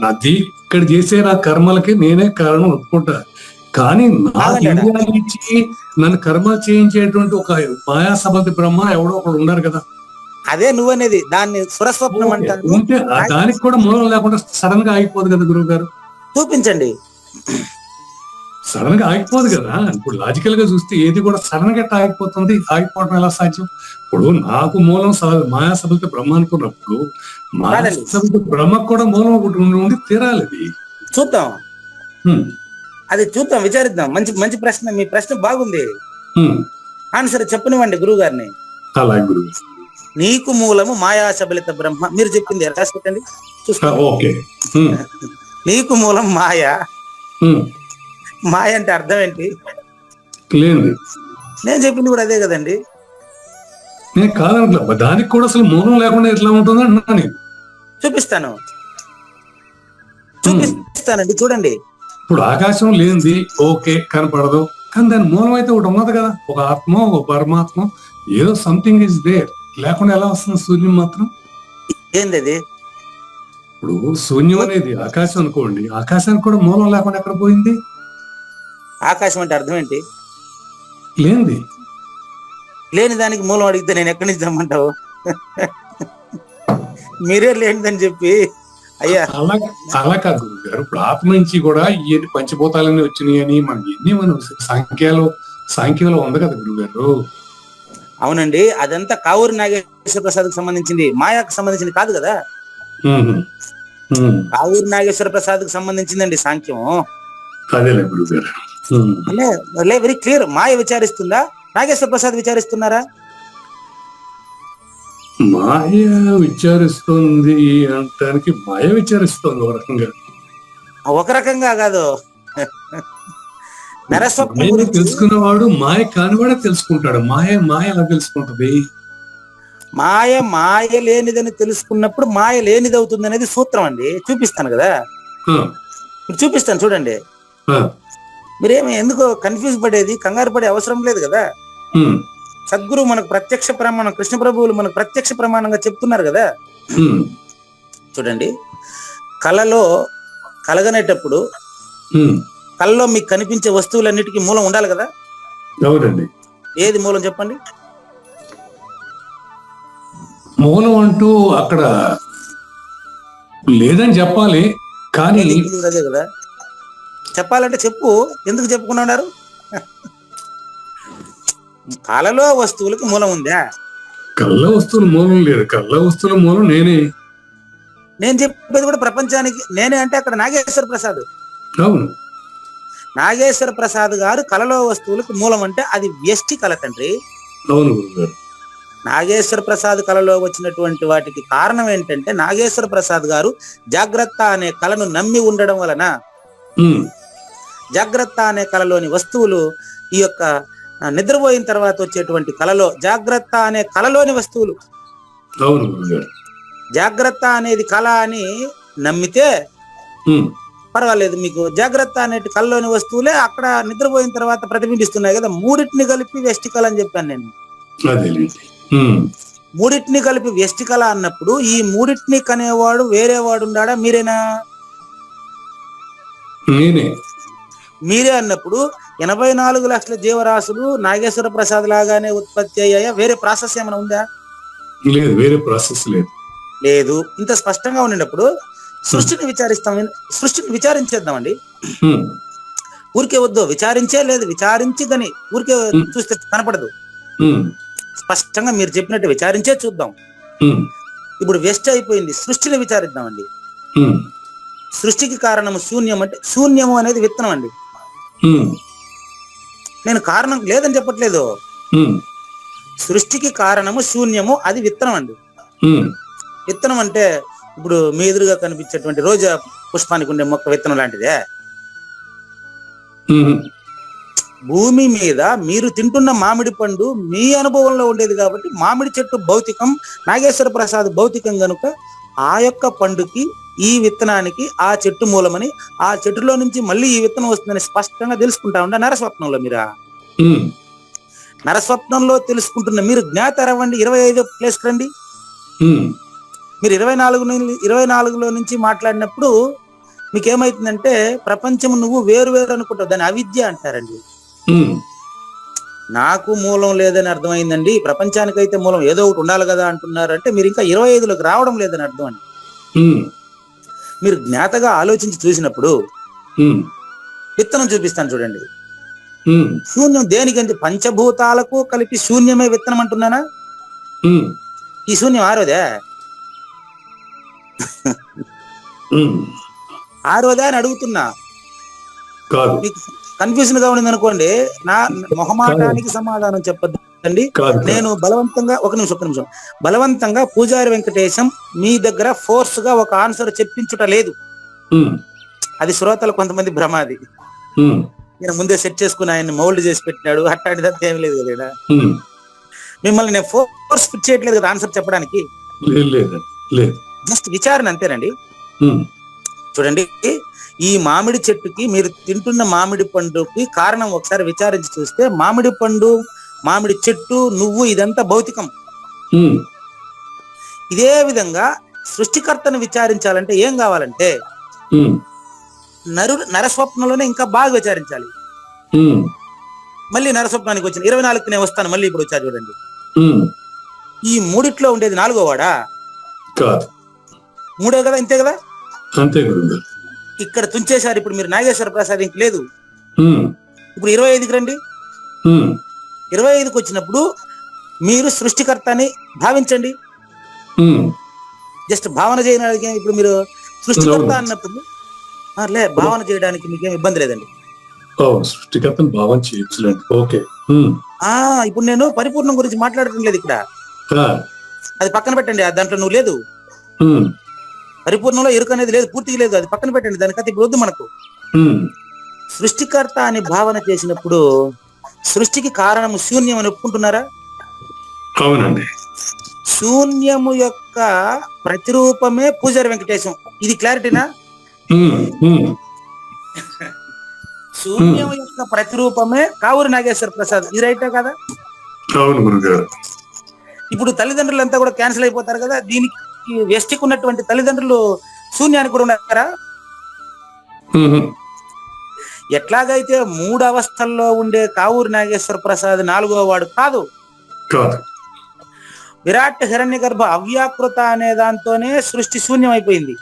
నాది ఇక్కడ చేసే నా కర్మలకి నేనే కారణం ఒప్పుకుంటా. కానీ నాకు ఇండియాలు ఇచ్చి నన్ను కర్మ చేయించేటువంటి ఒక మాయా సబద్ధ బ్రహ్మ ఎవడో ఒకడు ఉన్నారు కదా. అదే నువ్వనేది, దాన్ని సురస్వప్నం అంటారు. దానికి కూడా మూలం లేకుండా సడన్ గా ఆగిపోదు కదా గురువు గారు. చూపించండి. సడన్ గా ఆగిపోదు కదా. ఇప్పుడు లాజికల్ గా చూస్తే ఏది కూడా సడన్ గా ఆగిపోతుంది. ఆగిపోవడం ఎలా సాధ్యం? ఇప్పుడు నాకు మూలం మాయా సబద్ధ బ్రహ్మ అనుకున్నప్పుడు మాయా సబద్ధ బ్రహ్మకు కూడా మూలం ఒకటి ఉండి తీరాలి. చూద్దాం, అది చూద్దాం, విచారిద్దాం. మంచి ప్రశ్న. మీ ప్రశ్న బాగుంది. ఆన్సర్ చెప్పనివ్వండి గురువు గారిని. అలాగే గురువు. నీకు మూలము మాయా సబలిత బ్రహ్మ. మీరు చెప్పింది రాసి పెట్టండి, చూసుకోండి. నీకు మూలం మాయా. మాయ అంటే అర్థం ఏంటి? నేను చెప్పింది కూడా అదే కదండి. నేను కాదనట్లా, దానికి కూడా అసలు మూలం లేకుండా ఎట్లా ఉంటుందో అంటున్నా నేను. చూపిస్తానండి, చూడండి. ఇప్పుడు ఆకాశం లేనిది ఓకే, కనపడదు, కానీ దాని మూలం అయితే ఒకటి ఉన్నది కదా. ఒక ఆత్మ, ఒక పరమాత్మ, ఏదో సంథింగ్ ఇస్ దేర్. లేకుండా ఎలా వస్తుంది శూన్యం మాత్రం? ఏంది అది? ఇప్పుడు శూన్యం అనేది ఆకాశం అనుకోండి, ఆకాశానికి కూడా మూలం లేకుండా ఎక్కడ పోయింది? ఆకాశం అంటే అర్థం ఏంటి? లేనిది. లేని దానికి మూలం అడిగితే నేను ఎక్కడి నుంచి తెమ్మంటావు? మీరే లేనిదని చెప్పి. అయ్యా, అలా కాదు గారు. ఇప్పుడు ఆత్మ నుంచి కూడా ఈ పంచభూతాలన్నీ వచ్చినాయి అని మనం సాంఖ్యంలో ఉంది కదా గురువు గారు. అవునండి, అదంతా కావూరి నాగేశ్వర ప్రసాద్ కు సంబంధించింది, మాయాకు సంబంధించింది కాదు కదా. కావూరి నాగేశ్వర ప్రసాద్ కు సంబంధించిందండి సాంఖ్యం. అదేలే గురువు గారు. Very clear. మాయ విచారిస్తుందా, నాగేశ్వర ప్రసాద్ విచారిస్తున్నారా? మాయ విచారిస్తుంది అంటానికి మాయ విచారిస్తుంది ఒక రకంగా కాదు. తెలుసుకున్నవాడు మాయ కానివాడే తెలుసుకుంటాడు. మాయ ఎలా తెలుసుకుంటది? మాయ లేనిదని తెలుసుకున్నప్పుడు మాయ లేనిది అవుతుంది అనేది సూత్రం అండి. చూపిస్తాను కదా, చూపిస్తాను చూడండి. మీరేమి ఎందుకో కన్ఫ్యూజ్ పడేది, కంగారు పడే అవసరం లేదు కదా. సద్గురు మనకు ప్రత్యక్ష ప్రమాణం, కృష్ణ ప్రభువులు మనకు ప్రత్యక్ష ప్రమాణంగా చెప్తున్నారు కదా. చూడండి, కళలో కలగనేటప్పుడు కళలో మీకు కనిపించే వస్తువులన్నిటికీ మూలం ఉండాలి కదా. అవునండి. ఏది మూలం చెప్పండి? మూలం అంటూ అక్కడ లేదని చెప్పాలి, కానీ అదే కదా. చెప్పాలంటే చెప్పు, ఎందుకు చెప్పుకున్నారు? కళలో వస్తువులకు మూలం ఉందా? కళ్ళ వస్తువుల మూలం లేదు. కళ్ళ వస్తువుల మూలం నేనే. నేను చెప్పేది కూడా ప్రపంచానికి నేనే అంటే అక్కడ నాగేశ్వర ప్రసాద్. అవును, నాగేశ్వర ప్రసాద్ గారు కళలో వస్తువులకు మూలం అంటే అది వ్యష్టి కళ తండ్రి. అవును. నాగేశ్వర ప్రసాద్ కళలో వచ్చినటువంటి వాటికి కారణం ఏంటంటే నాగేశ్వర ప్రసాద్ గారు జాగ్రత్త అనే కళను నమ్మి ఉండడం వలన జాగ్రత్త అనే కళలోని వస్తువులు ఈ యొక్క నిద్రపోయిన తర్వాత వచ్చేటువంటి కళలో జాగ్రత్త అనే కళలోని వస్తువులు. జాగ్రత్త అనేది కళ అని నమ్మితే పర్వాలేదు, మీకు జాగ్రత్త అనేటి కళలోని వస్తువులే అక్కడ నిద్రపోయిన తర్వాత ప్రతిబింబిస్తున్నాయి కదా. మూడింటిని కలిపి వ్యష్టి కళ అని చెప్పాను నేను. మూడింటిని కలిపి వ్యష్టి కళ అన్నప్పుడు ఈ మూడింటిని కనేవాడు వేరే వాడు ఉన్నాడా? మీరేనా? నేనే. మీరే అన్నప్పుడు 84 లక్షల జీవరాశులు నాగేశ్వర ప్రసాద్ లాగానే ఉత్పత్తి అయ్యాయా? వేరే ప్రాసెస్ ఏమైనా ఉందా? లేదు, వేరే ప్రాసెస్ లేదు. లేదు. ఇంత స్పష్టంగా ఉండేటప్పుడు సృష్టిని విచారించేద్దామండి. ఊరికే వద్దు, విచారించే లేదు, విచారించి కానీ ఊరికే చూస్తే కనపడదు. స్పష్టంగా మీరు చెప్పినట్టు విచారించే చూద్దాం. ఇప్పుడు వెస్ట్ అయిపోయింది, సృష్టిని విచారిద్దామండి. సృష్టికి కారణము శూన్యం అంటే, శూన్యము అనేది విత్తనం అండి. నేను కారణం లేదని చెప్పట్లేదు. సృష్టికి కారణము శూన్యము, అది విత్తనం అండి. విత్తనం అంటే ఇప్పుడు మీ ఎదురుగా కనిపించేటువంటి రోజా పుష్పానికి ఉండే మొక్క విత్తనం లాంటిదే. భూమి మీద మీరు తింటున్న మామిడి పండు మీ అనుభవంలో ఉండేది కాబట్టి మామిడి చెట్టు భౌతికం, నాగేశ్వర ప్రసాద్ భౌతికం గనుక ఆ యొక్క పండుకి, ఈ విత్తనానికి ఆ చెట్టు మూలమని, ఆ చెట్టులో నుంచి మళ్ళీ ఈ విత్తనం వస్తుందని స్పష్టంగా తెలుసుకుంటా ఉండ నరస్వప్నంలో. మీరా నరస్వప్నంలో తెలుసుకుంటున్న మీరు జ్ఞాత అవ్వండి. 25 ప్లేస్ రండి. మీరు 24లో నుంచి మాట్లాడినప్పుడు మీకు ఏమైతుందంటే ప్రపంచం నువ్వు వేరు వేరు అనుకుంటావు, దాన్ని అవిద్య అంటారండి. నాకు మూలం లేదని అర్థమైందండి, ప్రపంచానికైతే మూలం ఏదో ఒకటి ఉండాలి కదా అంటున్నారు అంటే మీరు ఇంకా 25లోకి రావడం లేదని అర్థం అండి. మీరు జ్ఞాతగా ఆలోచించి చూసినప్పుడు విత్తనం చూపిస్తాను చూడండి. శూన్యం దేనికంటే పంచభూతాలకు కలిపి శూన్యమే విత్తనం అంటున్నానా? ఈ శూన్యం ఆరోదే అని అడుగుతున్నా. మీకు కన్ఫ్యూజన్ గా ఉండింది అనుకోండి, నా మొహమాటానికి సమాధానం చెప్పద్దండి. నేను బలవంతంగా ఒక నిమిషం బలవంతంగా పూజారి వెంకటేశం మీ దగ్గర ఫోర్స్ గా ఒక ఆన్సర్ చెప్పించుట లేదు. అది శ్రోతలు కొంతమంది భ్రమాది. నేను ముందే సెట్ చేసుకుని ఆయన్ని మౌల్డ్ చేసి పెట్టినాడు, అట్లాంటిదంతా ఏం లేదు కదా. మిమ్మల్ని నేను ఫోర్స్ చేయట్లేదు కదా ఆన్సర్ చెప్పడానికి. జస్ట్ విచారణ అంతేనండి. చూడండి, ఈ మామిడి చెట్టుకి, మీరు తింటున్న మామిడి పండుకి కారణం ఒకసారి విచారించి చూస్తే మామిడి పండు, మామిడి చెట్టు, నువ్వు ఇదంతా భౌతికం. ఇదే విధంగా సృష్టికర్తను విచారించాలంటే ఏం కావాలంటే నరస్వప్నంలోనే ఇంకా బాగా విచారించాలి. మళ్ళీ నరస్వప్నానికి వచ్చిన 24కి నేను వస్తాను, మళ్ళీ ఇప్పుడు వచ్చా చూడండి. ఈ మూడిట్లో ఉండేది 4వ వాడా? మూడే కదా, ఇంతే కదా. ఇక్కడ తుంచేశారు. ఇప్పుడు మీరు నాగేశ్వర ప్రసాద్ ఇంక లేదు. ఇప్పుడు 25కి రండి. 25కి వచ్చినప్పుడు మీరు సృష్టికర్త అని భావించండి. జస్ట్ భావన చేయడానికి ఇప్పుడు మీరు సృష్టికర్త అన్నప్పుడు భావన చేయడానికి మీకేం ఇబ్బంది లేదండి. సృష్టికర్తను భావన చేయొచ్చు. ఓకే. ఇప్పుడు నేను పరిపూర్ణం గురించి మాట్లాడటం లేదు ఇక్కడ, అది పక్కన పెట్టండి. దాంట్లో నువ్వు లేదు, పరిపూర్ణంలో ఎరుక అనేది లేదు, పూర్తిగా లేదు, అది పక్కన పెట్టండి. దానికైతే ఇప్పుడు వద్దు మనకు. సృష్టికర్త అని భావన చేసినప్పుడు సృష్టికి కారణము శూన్యం అని ఒప్పుకుంటున్నారా? అవునండి. శూన్యము యొక్క ప్రతిరూపమే పూజారి వెంకటేశం. ఇది క్లారిటీనా? శూన్యం యొక్క ప్రతిరూపమే కావూరి నాగేశ్వర ప్రసాద్. ఇది రైటా కదా? అవును గురుగారు. ఇప్పుడు తల్లిదండ్రులంతా కూడా క్యాన్సిల్ అయిపోతారు కదా. దీనికి వెస్టిక్ ఉన్నటువంటి తల్లిదండ్రులు శూన్యానికి కూడా ఉన్నారా? ఎట్లాగైతే 3 అవస్థల్లో ఉండే కావూరి నాగేశ్వర ప్రసాద్ 4వ వాడు కాదు. విరాట్ హిరణ్య గర్భ అవ్యాకృత అనే దాంతోనే సృష్టి శూన్యం అయిపోయింది.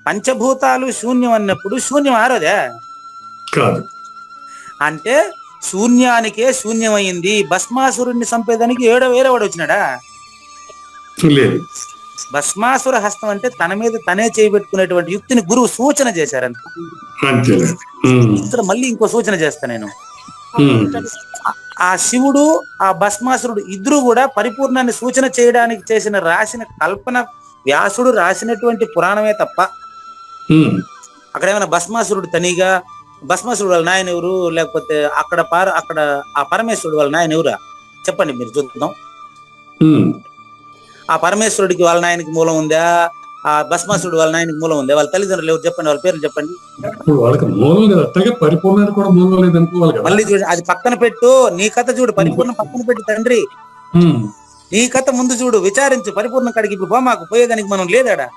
పంచభూతాలు శూన్యం అన్నప్పుడు శూన్యం ఆరోదే అంటే శూన్యానికే శూన్యమైంది. భస్మాసురుణ్ణి చంపేదానికి వేరే వాడు వచ్చినాడా? భస్మాసుర హస్తం అంటే తన మీద తనే చేయబెట్టుకునేటువంటి యుక్తిని గురువు సూచన చేశారంట. ఇక్కడ మళ్ళీ ఇంకో సూచన చేస్తా నేను. ఆ శివుడు, ఆ భస్మాసురుడు ఇద్దరు కూడా పరిపూర్ణాన్ని సూచన చేయడానికి రాసిన కల్పన వ్యాసుడు రాసినటువంటి పురాణమే తప్ప అక్కడ ఏమైనా భస్మాసురుడు తనిగా, భస్మాసురుడు వాళ్ళ నాయన ఎవరు, లేకపోతే అక్కడ ఆ పరమేశ్వరుడు వాళ్ళ నాయన ఎవరా చెప్పండి, మీరు చూద్దాం. ఆ పరమేశ్వరుడికి వాళ్ళ నాయనకి మూలం ఉందా? ఆ భస్మాసురుడు వాళ్ళ నాయనకి మూలం ఉందా? వాళ్ళ తల్లిదండ్రులు ఎవరు చెప్పండి, వాళ్ళ పేర్లు చెప్పండి. మళ్ళీ చూడండి, అది పక్కన పెట్టు, నీ కథ చూడు, పరిపూర్ణం పక్కన పెట్టు తండ్రి. నీ కథ ముందు చూడు, విచారించు. పరిపూర్ణం కాడికి ఇప్పుడు మాకు పోయేదానికి మనం లేదాడా?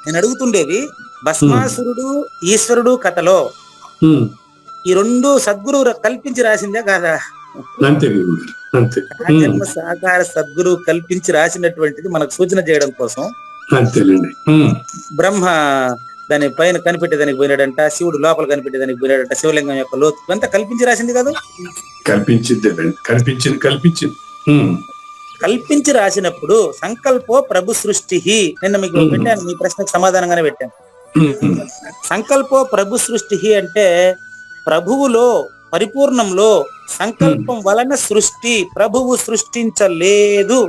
నేను అడుగుతుండేవి భస్మాసురుడు ఈశ్వరుడు కథలో ఉమ్. ఈ రెండు సద్గురు కల్పించి రాసిందే కాదా? అంతే గురుగారు, అంతే. జన్మ సాకార సద్గురు కల్పించి రాసినటువంటిది మనకు సూచన చేయడం కోసం. అంతేలేండి. బ్రహ్మ దాని పైన కనిపెట్టేదానికి పోయినాడంట, శివుడు లోపల కనిపెట్టేదానికి పోయినాడంట, శివలింగం యొక్క లోతు అంతా కల్పించి రాసింది కదా. కల్పించింది. కల్పించి రాసినప్పుడు సంకల్పో ప్రభు సృష్టి, నిన్న మీకు పెట్టాను, మీ ప్రశ్నకు సమాధానంగానే పెట్టాను. సంకల్పో ప్రభు సృష్టి అంటే ప్రభువులో పరిపూర్ణంలో సంకల్పం వలన సృష్టి, ప్రభువు సృష్టించలేదు.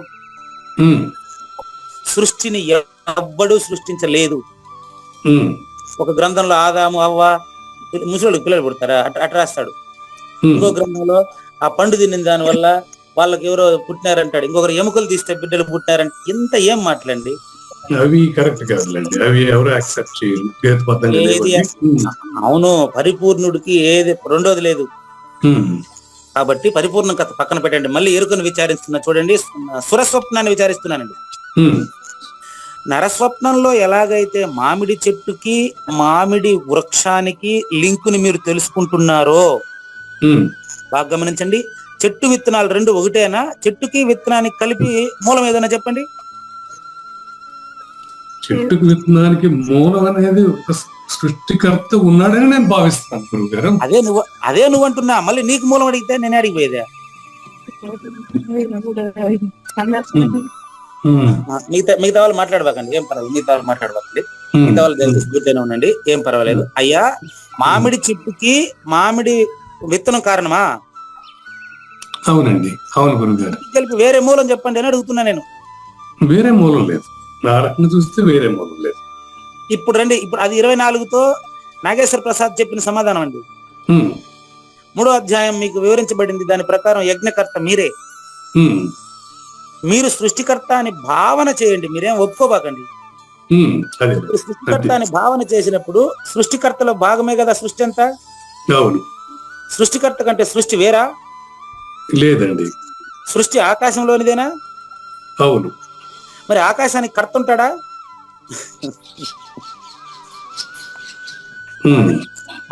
సృష్టిని ఎవ్వడు సృష్టించలేదు. ఒక గ్రంథంలో ఆదాము అవ్వ ముసలి పిల్లలు పుడతారా అట్లా రాస్తాడు. ఇంకో గ్రంథంలో ఆ పండు తిన్న దాని వల్ల వాళ్ళకి ఎవరో పుట్టినారంటాడు. ఇంకొకరు ఎముకలు తీస్తే బిడ్డలు పుట్టినారంట. ఇంత ఏం మాట్లాడండి, అవి కరెక్ట్ కాదులేండి, అవి ఎవరు యాక్సెప్ట్ చేయరు. అవును, పరిపూర్ణుడికి ఏది రెండోది లేదు. కాబట్టి పరిపూర్ణ కథ పక్కన పెట్టండి. మళ్ళీ ఎరుకను విచారిస్తున్నా చూడండి, సురస్వప్నాన్ని విచారిస్తున్నానండి. నరస్వప్నంలో ఎలాగైతే మామిడి చెట్టుకి మామిడి వృక్షానికి లింకుని మీరు తెలుసుకుంటున్నారో బాగా గమనించండి. చెట్టు విత్తనాలు రెండు ఒకటేనా? చెట్టుకి విత్తనానికి కలిపి మూలం ఏదైనా చెప్పండి. చెట్టుకు విత్తనానికి మూలం అనేది ఒక సృష్టికర్త ఉన్నాడని నేను భావిస్తాను గురువు గారు. అదే నువ్వు అంటున్నా, మళ్ళీ నీకు మూలం అడిగితే నేను అడిగిపోయేదా? మిగతా వాళ్ళు మాట్లాడబాకండి, ఏం పర్వాలేదు. మిగతా వాళ్ళు గుర్తేనే ఉండండి, ఏం పర్వాలేదు. అయ్యా, మామిడి చెట్టుకి మామిడి విత్తనం కారణమా? అవునండి, అవును గురువు గారు. కలిపి వేరే మూలం చెప్పండి అని అడుగుతున్నా నేను. వేరే మూలం లేదు, నా రకంగా చూస్తే వేరే మూలం లేదు. ఇప్పుడు రండి, ఇప్పుడు అది 24తో నాగేశ్వర ప్రసాద్ చెప్పిన సమాధానం అండి. 3వ అధ్యాయం మీకు వివరించబడింది. దాని ప్రకారం యజ్ఞకర్త మీరే. మీరు సృష్టికర్త అని భావన చేయండి, మీరేం ఒప్పుకోబాకండి. సృష్టికర్త అని భావన చేసినప్పుడు సృష్టికర్తలో భాగమే కదా సృష్టి అంతా. అవును. సృష్టికర్త కంటే సృష్టి వేరా? లేదండి. సృష్టి ఆకాశంలోనిదేనా? అవును. మరి ఆకాశానికి కర్త ఉంటాడా?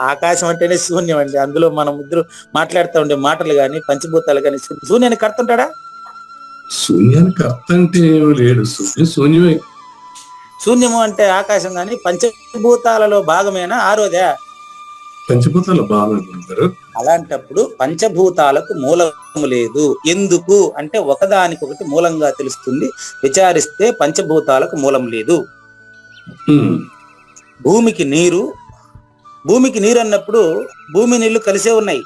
ఆకాశం అంటేనే శూన్యం అండి. అందులో మనం ఇద్దరు మాట్లాడుతూ ఉండే మాటలు గాని పంచభూతాలు గాని శూన్యానికి కర్త ఉంటాడా? శూన్యానికి కర్త అంటే లేడు, శూన్యమే. శూన్యము అంటే ఆకాశం గాని పంచభూతాలలో భాగమేనా? ఆరోదా? పంచభూతాల భాగం. అలాంటప్పుడు పంచభూతాలకు మూలము లేదు. ఎందుకు అంటే ఒకదానికొకటి మూలంగా తెలుస్తుంది. విచారిస్తే పంచభూతాలకు మూలం లేదు. భూమికి నీరు అన్నప్పుడు భూమి నీళ్లు కలిసే ఉన్నాయి.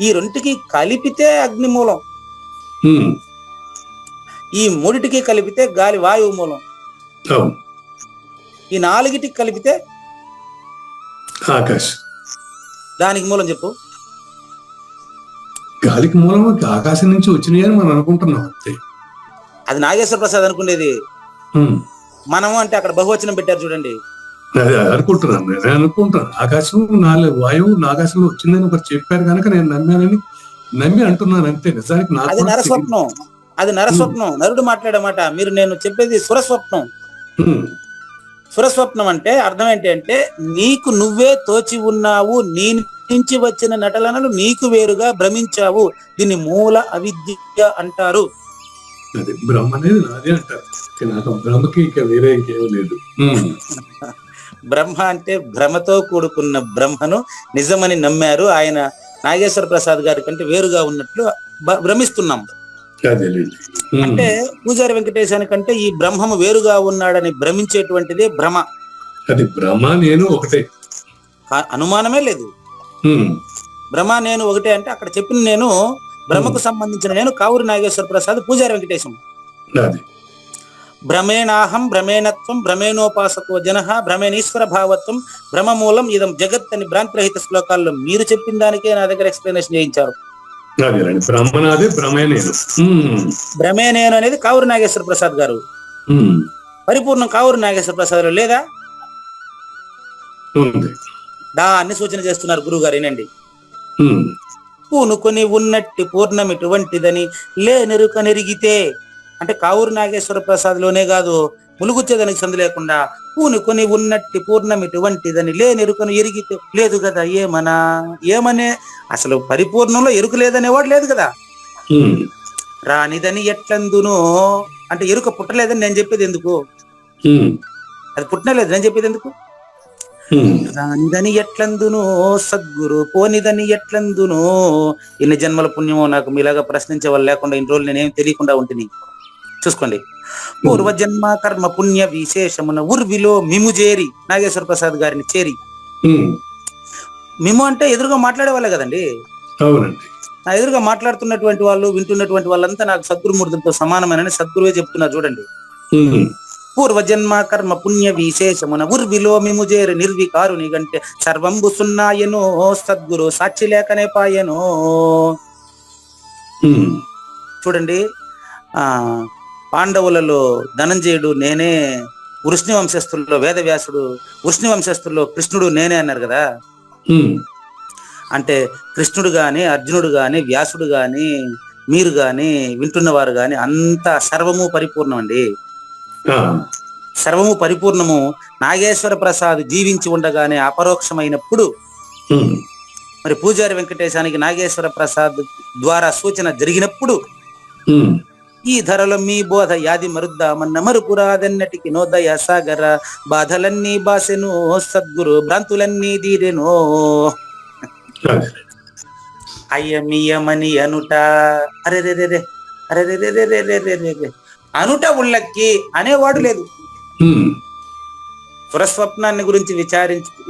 ఈ రెంటికి కలిపితే అగ్ని మూలం, ఈ మూడిటికి కలిపితే గాలి వాయువు మూలం, ఈ నాలుగిటికి కలిపితే ఆకాశం. దానికి మూలం చెప్పు. గాలికి మూలం ఆకాశం నుంచి వచ్చినాయి అని మనం అనుకుంటున్నాం అంతే. అది నాగేశ్వర ప్రసాద్ అనుకునేది. మనము అంటే అక్కడ బహువచనం పెట్టారు చూడండి. నేను అనుకుంటాను ఆకాశం వాయువు ఆకాశంలో వచ్చిందని ఒకరు చెప్పారు కనుక నేను నమ్మి అంటున్నాను అంతే. నిజానికి అది నరస్వప్నం. నరుడు మాట్లాడే మాట. నేను చెప్పేది సురస్వప్నం. సురస్వప్నం అంటే అర్థం ఏంటి అంటే నీకు నువ్వే తోచి ఉన్నావు, నీ నుంచి వచ్చిన నటనలు నీకు వేరుగా భ్రమించావు. దీన్ని మూల అవిద్య అంటారు. బ్రహ్మ అనేది నాదే అంటారు. నాకు బ్రహ్మకి ఇక వేరే ఇంకేమీ లేదు. బ్రహ్మ అంటే భ్రమతో కూడుకున్న బ్రహ్మను నిజమని నమ్మారు. ఆయన నాగేశ్వర ప్రసాద్ గారి కంటే వేరుగా ఉన్నట్లు భ్రమిస్తున్నాం. అంటే పూజారి వెంకటేశాని కంటే ఈ బ్రహ్మము వేరుగా ఉన్నాడని భ్రమించేటువంటిదే భ్రమ. అది భ్రమ నేను ఒకటే, అనుమానమే లేదు. భ్రమ నేను ఒకటే అంటే అక్కడ చెప్పిన నేను బ్రహ్మకు సంబంధించిన నేను కావూరి నాగేశ్వర ప్రసాద్ పూజారి వెంకటేశం. భ్రమేణాహం భ్రమేణత్వం భ్రమేణోపాసకో జనః భ్రమేణీశ్వర భావత్వం భ్రమమూలం ఇదం జగత్ అని భ్రాంతిరహిత శ్లోకాల్లో మీరు చెప్పిన దానికే నా దగ్గర ఎక్స్ప్లెనేషన్ చేయించారు. భ్రమే నేను అనేది కావూరి నాగేశ్వర ప్రసాద్ గారు. పరిపూర్ణం కావూరి నాగేశ్వర ప్రసాద్ లో లేదా? దాన్ని సూచన చేస్తున్నారు గురువు గారు. ఏనండి, పూనుకొని ఉన్నట్టి పూర్ణం ఇటువంటిదని లేనెరుక నెరిగితే అంటే కావూరి నాగేశ్వర ప్రసాద్ లోనే కాదు ములుగుచ్చేదానికి సందు లేకుండా పూనుకొని ఉన్నట్టి పూర్ణమిటి వంటిదని లేనెరుకను ఎరిగితే లేదు కదా ఏమనే అసలు పరిపూర్ణంలో ఎరుక లేదనేవాడు లేదు కదా. ఉమ్, రానిదని ఎట్లందునో అంటే ఎరుక పుట్టలేదని నేను చెప్పేది ఎందుకు, ఉమ్, అది పుట్టలేదు నేను చెప్పేది ఎందుకు. ఉమ్, రానిదని ఎట్లందునో సద్గురు పోనిదని ఎట్లందునో, ఎన్ని జన్మల పుణ్యమో నాకు మీలాగా ప్రశ్నించే వాళ్ళు లేకుండా ఇన్ని రోజులు నేనేం తెలియకుండా ఉంటుంది. చూసుకోండి, పూర్వజన్మ కర్మ పుణ్య విశేషమున ఉర్విలో మిము చేరి, నాగేశ్వర ప్రసాద్ గారిని చేరి. ఉమ్, మిము అంటే ఎదురుగా మాట్లాడే వాళ్ళే కదండి. అవునండి. నా ఎదురుగా మాట్లాడుతున్నటువంటి వాళ్ళు, వింటున్నటువంటి వాళ్ళంతా నాకు సద్గురుమూర్తులతో సమానమేనని సద్గురువే చెప్తున్నారు చూడండి. ఉమ్, పూర్వజన్మ కర్మ పుణ్య విశేషమున ఉర్విలో మిము చేరి నిర్వికారుని గంటే సర్వంబు సున్నాయనో సద్గురు సాక్షి లేకనే పాయనో. ఉమ్, చూడండి, ఆ పాండవులలో ధనంజయుడు నేనే, వృష్ణి వంశస్థుల్లో వేదవ్యాసుడు, వృష్ణి వంశస్థుల్లో కృష్ణుడు నేనే అన్నారు కదా. ఉమ్, అంటే కృష్ణుడు గాని, అర్జునుడు గాని, వ్యాసుడు గాని, మీరు గాని, వింటున్నవారు గాని అంతా సర్వము పరిపూర్ణం అండి. ఆ, సర్వము పరిపూర్ణము నాగేశ్వర ప్రసాద్ జీవించి ఉండగానే అపరోక్షమైనప్పుడు, ఉమ్, మరి పూజారి వెంకటేశానికి నాగేశ్వర ప్రసాద్ ద్వారా సూచన జరిగినప్పుడు, ఉమ్, ఈ ధరలో మీ బోధ యాది మరుద్దామన్న మరుపురాదన్నటికి నోదయ సాగర బాధలన్నీ బాసెను సద్గురు భ్రాంతులన్నీ దీరెను. అదే. అయ్యమియమని అనుట అరే రే రే రే అరే రే రే రే రే రే రే రే రే అనుట ఉళ్ళక్కి అనేవాడు లేదు. ఉమ్, సురస్వప్నాన్ని గురించి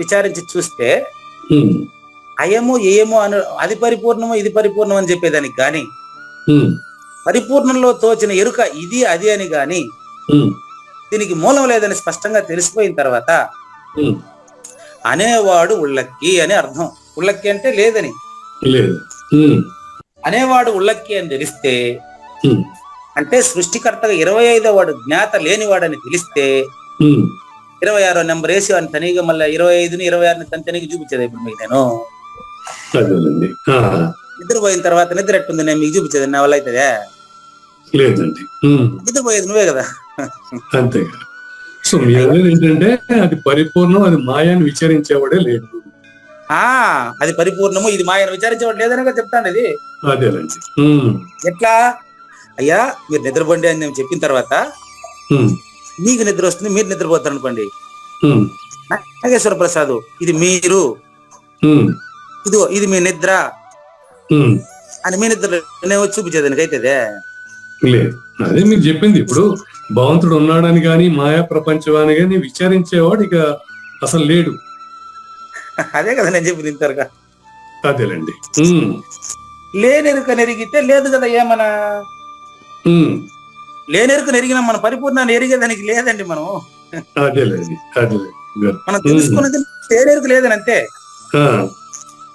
విచారించి చూస్తే ఉమ్, అయము ఏమో అను అది పరిపూర్ణమో ఇది పరిపూర్ణం అని చెప్పేదానికి గాని, ఉమ్, పరిపూర్ణంలో తోచిన ఎరుక ఇది అది అని గాని, ఉమ్, దీనికి మూలం లేదని స్పష్టంగా తెలిసిపోయిన తర్వాత ఉమ్, అనేవాడు ఉళ్ళక్కి అని అర్థం. ఉళ్ళక్కి అంటే లేదని, లేదు. ఉమ్, అనేవాడు ఉళ్ళక్కి అని తెలిస్తే, ఉమ్, అంటే సృష్టికర్తగా 25వ వాడు జ్ఞాత లేనివాడని తెలిస్తే ఉమ్, 26వ నెంబర్ వేసి అని తనిగా మళ్ళీ 25ని 26ని తనిగా చూపించేది. ఇప్పుడు మీకు నేను అదేనండి. ఆ, నిద్రపోయిన తర్వాత నిద్ర ఎట్టుంది నేను మీకు చూపించేది నా వల్ల అవుతుందే? లేదండి. ఉమ్, నిద్రపోయేది నువ్వే కదా. అంతే కదా. సో మీ అనేది ఏంటంటే అది పరిపూర్ణం, అది మాయాన్ని విచారించేవాడే లేడు. అది పరిపూర్ణము, ఇది మాయను విచారించేవాడు లేదనగా చెప్తాను. ఇది అదేనండి. ఉమ్, ఎట్లా అయ్యా, మీరు నిద్రపోండి అని నేను చెప్పిన తర్వాత ఉమ్, మీకు నిద్ర వస్తుంది, మీరు నిద్రపోతారు అనుకోండి. ఉమ్, నాగేశ్వర ప్రసాద్ ఇది మీరు, ఉమ్, ఇదిగో ఇది మీ నిద్ర ఉమ్, అని మీ నిద్ర నేను చూపించేది నీకైతే లేదు. అదే మీకు చెప్పింది. ఇప్పుడు భగవంతుడు ఉన్నాడని గాని మాయా ప్రపంచం అని గాని విచారించేవాడు ఇక అసలు లేడు. అదే కదా నేను చెప్పింది ఇంతగా. అదేలేండి. ఉమ్, లేనెరుక నెరిగితే లేదు కదా ఏమన్నా. ఉమ్, లేనెరుక నెరిగిన మన పరిపూర్ణాన్ని ఎరిగేదానికి లేదండి. మనం అదేలేండి. అదేలేండి. మనం తెలుసుకున్నది లేనెరుక లేదని అంతే. ఆ,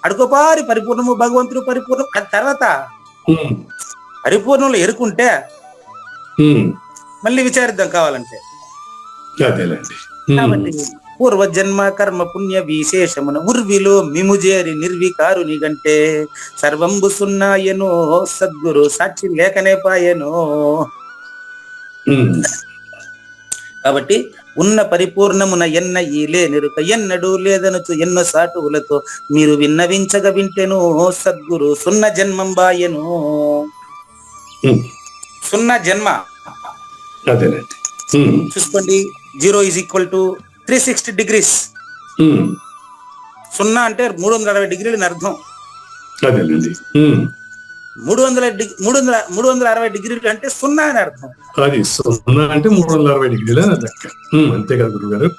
అడుకోపారి పరిపూర్ణము భగవంతుడు పరిపూర్ణం. అది తర్వాత ఉమ్, పరిపూర్ణంలో ఎరుకుంటే ఉమ్, మళ్ళీ విచారిద్దాం కావాలంటే. అదేలేండి. ఉమ్, కాబట్టి పూర్వజన్మ కర్మ పుణ్య విశేషమున ఉర్విలో మిముజేరి నిర్వికారుని గంటే సర్వంబు సున్నాయనో సద్గురు సాక్షి లేకనే పాయనో. ఉమ్, కాబట్టి ఉన్న పరిపూర్ణమున ఎన్న ఈ లేనెరుక ఎన్నడూ లేదనుచు ఎన్నో సాటువులతో మీరు విన్నవించగ వింటెను సద్గురు సున్న జన్మం బాయను. ఉమ్, సున్న జన్మ అదేలేండి. ఉమ్, చూసుకోండి, 0 = 360 degrees. ఉమ్, సున్నా అంటే 360 డిగ్రీలు అని అర్థం. అదేలేండి. ఉమ్, 360 డిగ్రీలు అంటే సున్నా అని అర్థం. అది 0 అంటే 360 డిగ్రీల లెక్క. అంతే కదా గురువు గారు.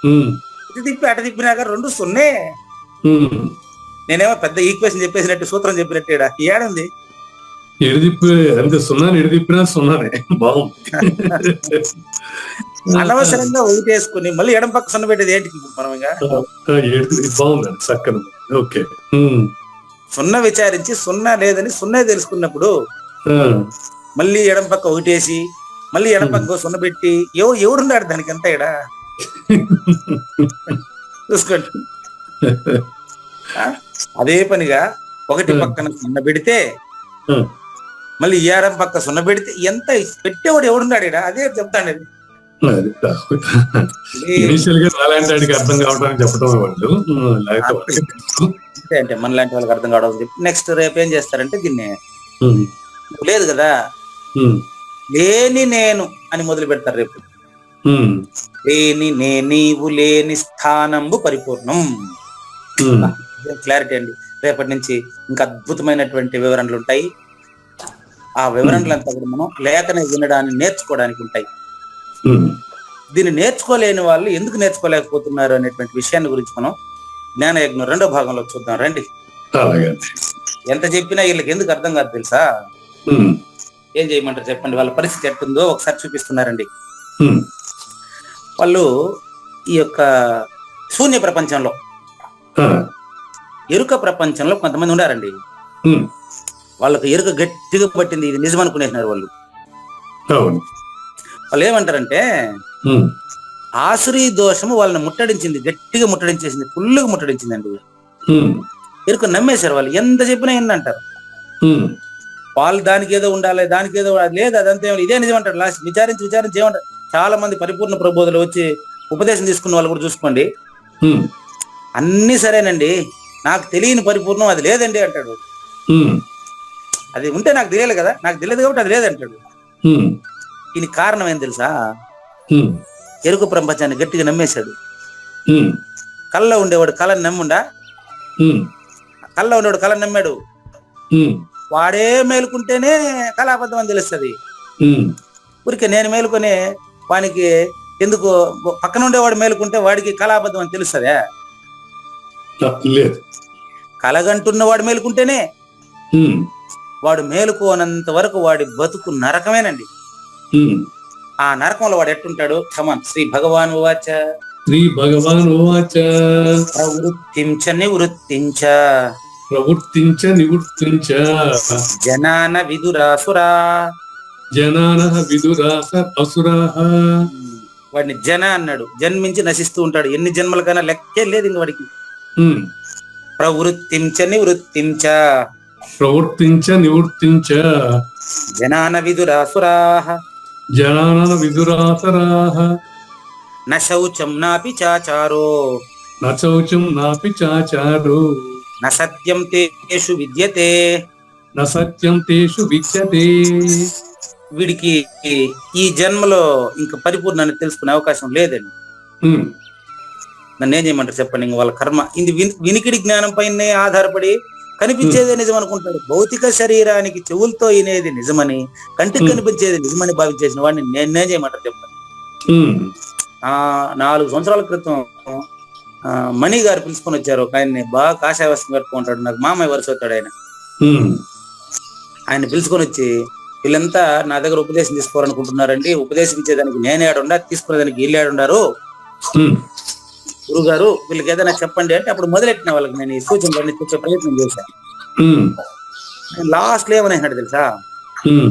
ఇటు తిప్పి అటు తిప్పినాక 2 సున్నే. నేనేమో పెద్ద ఈక్వేషన్ చెప్పేసినట్టు, సూత్రం చెప్పినట్టు ఏడుంది. ఎడిదిప్పి అంతే, 0 ఎడిదిప్పినా 0నే. బాగుంది. అనవసరంగా ఒకటేసుకుని మళ్ళీ ఎడం పక్క సున్న పెట్టేది ఏంటికి మనం ఇంకా. బాగుందండి, చక్కని. ఓకే. సున్నా విచారించి సున్నా లేదని సున్నా తెలుసుకున్నప్పుడు మళ్ళీ ఎడం పక్క ఒకటేసి మళ్ళీ ఎడం పక్క సున్న పెట్టి ఎవడున్నాడు దానికి ఎంత ఎడా చూసుకోండి. అదే పనిగా ఒకటి పక్కన సున్న పెడితే మళ్ళీ ఎడం పక్క సున్న పెడితే ఎంత పెట్టేవాడు ఎవడున్నాడు ఇడా, అదే చెప్తాను. ఇనిషియల్ గా నాలాంటి వాడికి అర్థం కావడానికి చెప్పడం వాళ్ళు లేకపోతే వాళ్ళకి తెలుసు. అంటే మన లాంటి వాళ్ళకి అర్థం కావడం చెప్పి నెక్స్ట్ రేపు ఏం చేస్తారంటే దీన్ని ఉమ్, లేదు కదా ఉమ్, లేని నేను అని మొదలు పెడతారు రేపు. ఉమ్, లేని నీవు లేని స్థానంబు పరిపూర్ణం. ఉమ్, క్లారిటీ అండి. రేపటి నుంచి ఇంకా అద్భుతమైనటువంటి వివరణలు ఉంటాయి. ఆ వివరణలంతా కూడా మనం లేఖని వినడాన్ని నేర్చుకోవడానికి ఉంటాయి. ఉమ్. దీన్ని నేర్చుకోలేని వాళ్ళు ఎందుకు నేర్చుకోలేకపోతున్నారు అనేటువంటి విషయాన్ని గురించి మనం జ్ఞానయజ్ఞం 2వ భాగంలో చూద్దాం రండి. అలాగే. ఎంత చెప్పినా వీళ్ళకి ఎందుకు అర్థం కాదు తెలుసా? ఉమ్, ఏం చేయమంటారు చెప్పండి? వాళ్ళ పరిస్థితి ఎట్టుందో ఒకసారి చూపిస్తున్నారండి. ఉమ్, వాళ్ళు ఈ యొక్క శూన్య ప్రపంచంలో, ఆ, ఎరుక ప్రపంచంలో కొంతమంది ఉన్నారండి. ఉమ్, వాళ్ళకు ఎరుక గట్టిగా పట్టింది, ఇది నిజం అనుకునేసినారు వాళ్ళు. అవును. వాళ్ళు ఏమంటారంటే ఉమ్, ఆసురీ దోషము వాళ్ళని ముట్టడించింది, గట్టిగా ముట్టడించేసింది, ఫుల్గా ముట్టడించిందండి. ఉమ్, ఎరుక నమ్మేశారు వాళ్ళు. ఎంత చెప్పినా ఏంటంటారు ఉమ్, వాళ్ళు. దానికి ఏదో ఉండాలి, దానికి ఏదో లేదు, అదంతా ఇదే నిజం అంటారు. లాస్ట్ విచారించి ఏమంటారు? చాలా మంది పరిపూర్ణ ప్రబోధలు వచ్చి ఉపదేశం తీసుకున్న వాళ్ళు కూడా చూసుకోండి, ఉమ్, అన్ని సరేనండి, నాకు తెలియని పరిపూర్ణం అది లేదండి అంటాడు. ఉమ్, అది ఉంటే నాకు తెలియదు కదా, నాకు తెలియదు కాబట్టి అది లేదంటాడు. ఉమ్, దీనికి కారణం ఏం తెలుసా? ఉమ్, ఎరుక ప్రపంచాన్ని గట్టిగా నమ్మేశాడు. ఉమ్, కళ్ళలో ఉండేవాడు కళని నమ్ముండా? ఉమ్, కళ్ళలో ఉండేవాడు కళని నమ్మాడు. ఉమ్, వాడే మేలుకుంటేనే కళ అబద్ధం అని తెలుస్తుంది. ఉమ్, ఊరికే నేను మేలుకొని వానికి ఎందుకు, పక్కన ఉండేవాడు మేలుకుంటే వాడికి కళ అబద్ధం అని తెలుస్తుందా? లేదు. కలగంటున్న వాడు మేలుకుంటేనే, ఉమ్, వాడు మేలుకోనంత వరకు వాడి బతుకు నరకమేనండి. ఉమ్. ఆ నరకంలో వాడు ఎట్టుంటాడు? కమాన్. శ్రీ భగవాన్ వాచ శ్రీ భగవాన్ ఉవాచ ప్రవృత్తించ నివృత్తించ ప్రవృత్తించ నివృత్తించ జనాన విదురాసురా. జనానః విదురాస అసురాః. వాడిని జన అన్నాడు, జన్మించి నశిస్తూ ఉంటాడు. ఎన్ని జన్మలకైనా లెక్కే లేదు ఇంక వాడికి. ఉమ్, ప్రవృత్తించ నివృత్తించ ప్రవృత్తించ నివృత్తించ జనాన విదురాసురా. జనానః విదురాసరాః. న శౌచం నాపి చాచారో న శౌచం నాపి చాచారో న సత్యం తేషు విద్యతే. న సత్యం తేషు విద్యతే. వీడికి ఈ జన్మలో ఇంకా పరిపూర్ణాన్ని తెలుసుకునే అవకాశం లేదండి. ఉమ్, నన్ను ఏం చేయమంటారు చెప్పండి? ఇంక వాళ్ళ కర్మ ఇది వినికిడి జ్ఞానం పైనే ఆధారపడి కనిపించేదే నిజం అనుకుంటాడు. భౌతిక శరీరానికి చెవులతో వినేది నిజమని, కంటికి కనిపించేది నిజమని భావించేసిన వాడిని నేనేం చేయమంటారు చెప్పండి? ఉమ్, 4 సంవత్సరాల క్రితం మణి గారు పిలుచుకొని వచ్చారు. ఒక ఆయన్ని బాగా కాషాయవస్త్రం కట్టుకుంటాడు, నాకు మామయ్య వరుస అవుతాడు ఆయన. ఉమ్, ఆయన పిలుచుకొని వచ్చి, వీళ్ళంతా నా దగ్గర ఉపదేశం తీసుకోవాలనుకుంటున్నారండి, ఉపదేశం ఇచ్చేదానికి నేనే ఆడుండా, తీసుకునేదానికి వీళ్ళు ఆడుండారు, ఉమ్, గురువు గారు వీళ్ళకి ఏదైనా చెప్పండి అంటే అప్పుడు మొదలెట్టిన వాళ్ళకి నేను ఈ సూచనలన్నీ తెచ్చే ప్రయత్నం చేశాను. ఉమ్, లాస్ట్ లో ఏమని అన్నాడు తెలుసా? ఉమ్,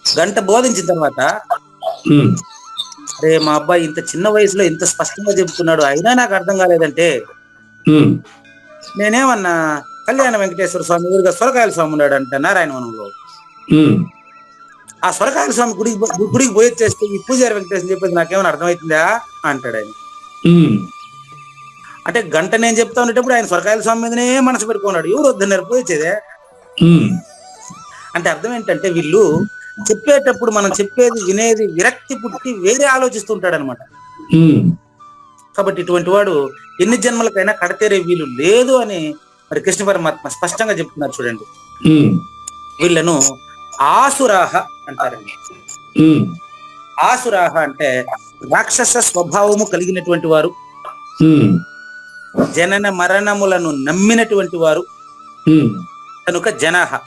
గంట బోధించిన తర్వాత, ఉమ్, అరే మా అబ్బాయి ఇంత చిన్న వయసులో ఇంత స్పష్టంగా చెబుతున్నాడు, అయినా నాకు అర్థం కాలేదంటే ఉమ్, నేనేమన్నా, కళ్యాణ వెంకటేశ్వర స్వామి ఊరిగా సొరకాయల స్వామి ఉన్నాడు అంట నారాయణవనంలో. ఉమ్, ఆ సొరకాయల స్వామి గుడికి పోయి చేస్తే ఈ పూజారి వెంకటేశ్వర చెప్పేది నాకేమైనా అర్థమవుతుందా అంటాడు ఆయన. ఉమ్, అంటే గంట నేను చెప్తా ఉండేటప్పుడు ఆయన సొరకాయల స్వామి మీదనే మనసు పెట్టుకున్నాడు. ఎవరు వద్దన్నారు పోయేదే. ఉమ్, అంటే అర్థం ఏంటంటే వీళ్ళు చెప్పేటప్పుడు మనం చెప్పేది వినేది విరక్తి పుట్టి వేరే ఆలోచిస్తుంటాడు అనమాట. ఉమ్, కాబట్టి ఇటువంటి వాడు ఎన్ని జన్మలకైనా కడతేరే వీలు లేదు అని మరి కృష్ణ పరమాత్మ స్పష్టంగా చెప్తున్నారు చూడండి. ఉమ్, వీళ్ళను ఆసురాహ అంటారండి. ఉమ్, ఆసురాహ అంటే రాక్షస స్వభావము కలిగినటువంటి వారు, ఉమ్, జనన మరణములను నమ్మినటువంటి వారు ఉమ్, కనుక జనాహ.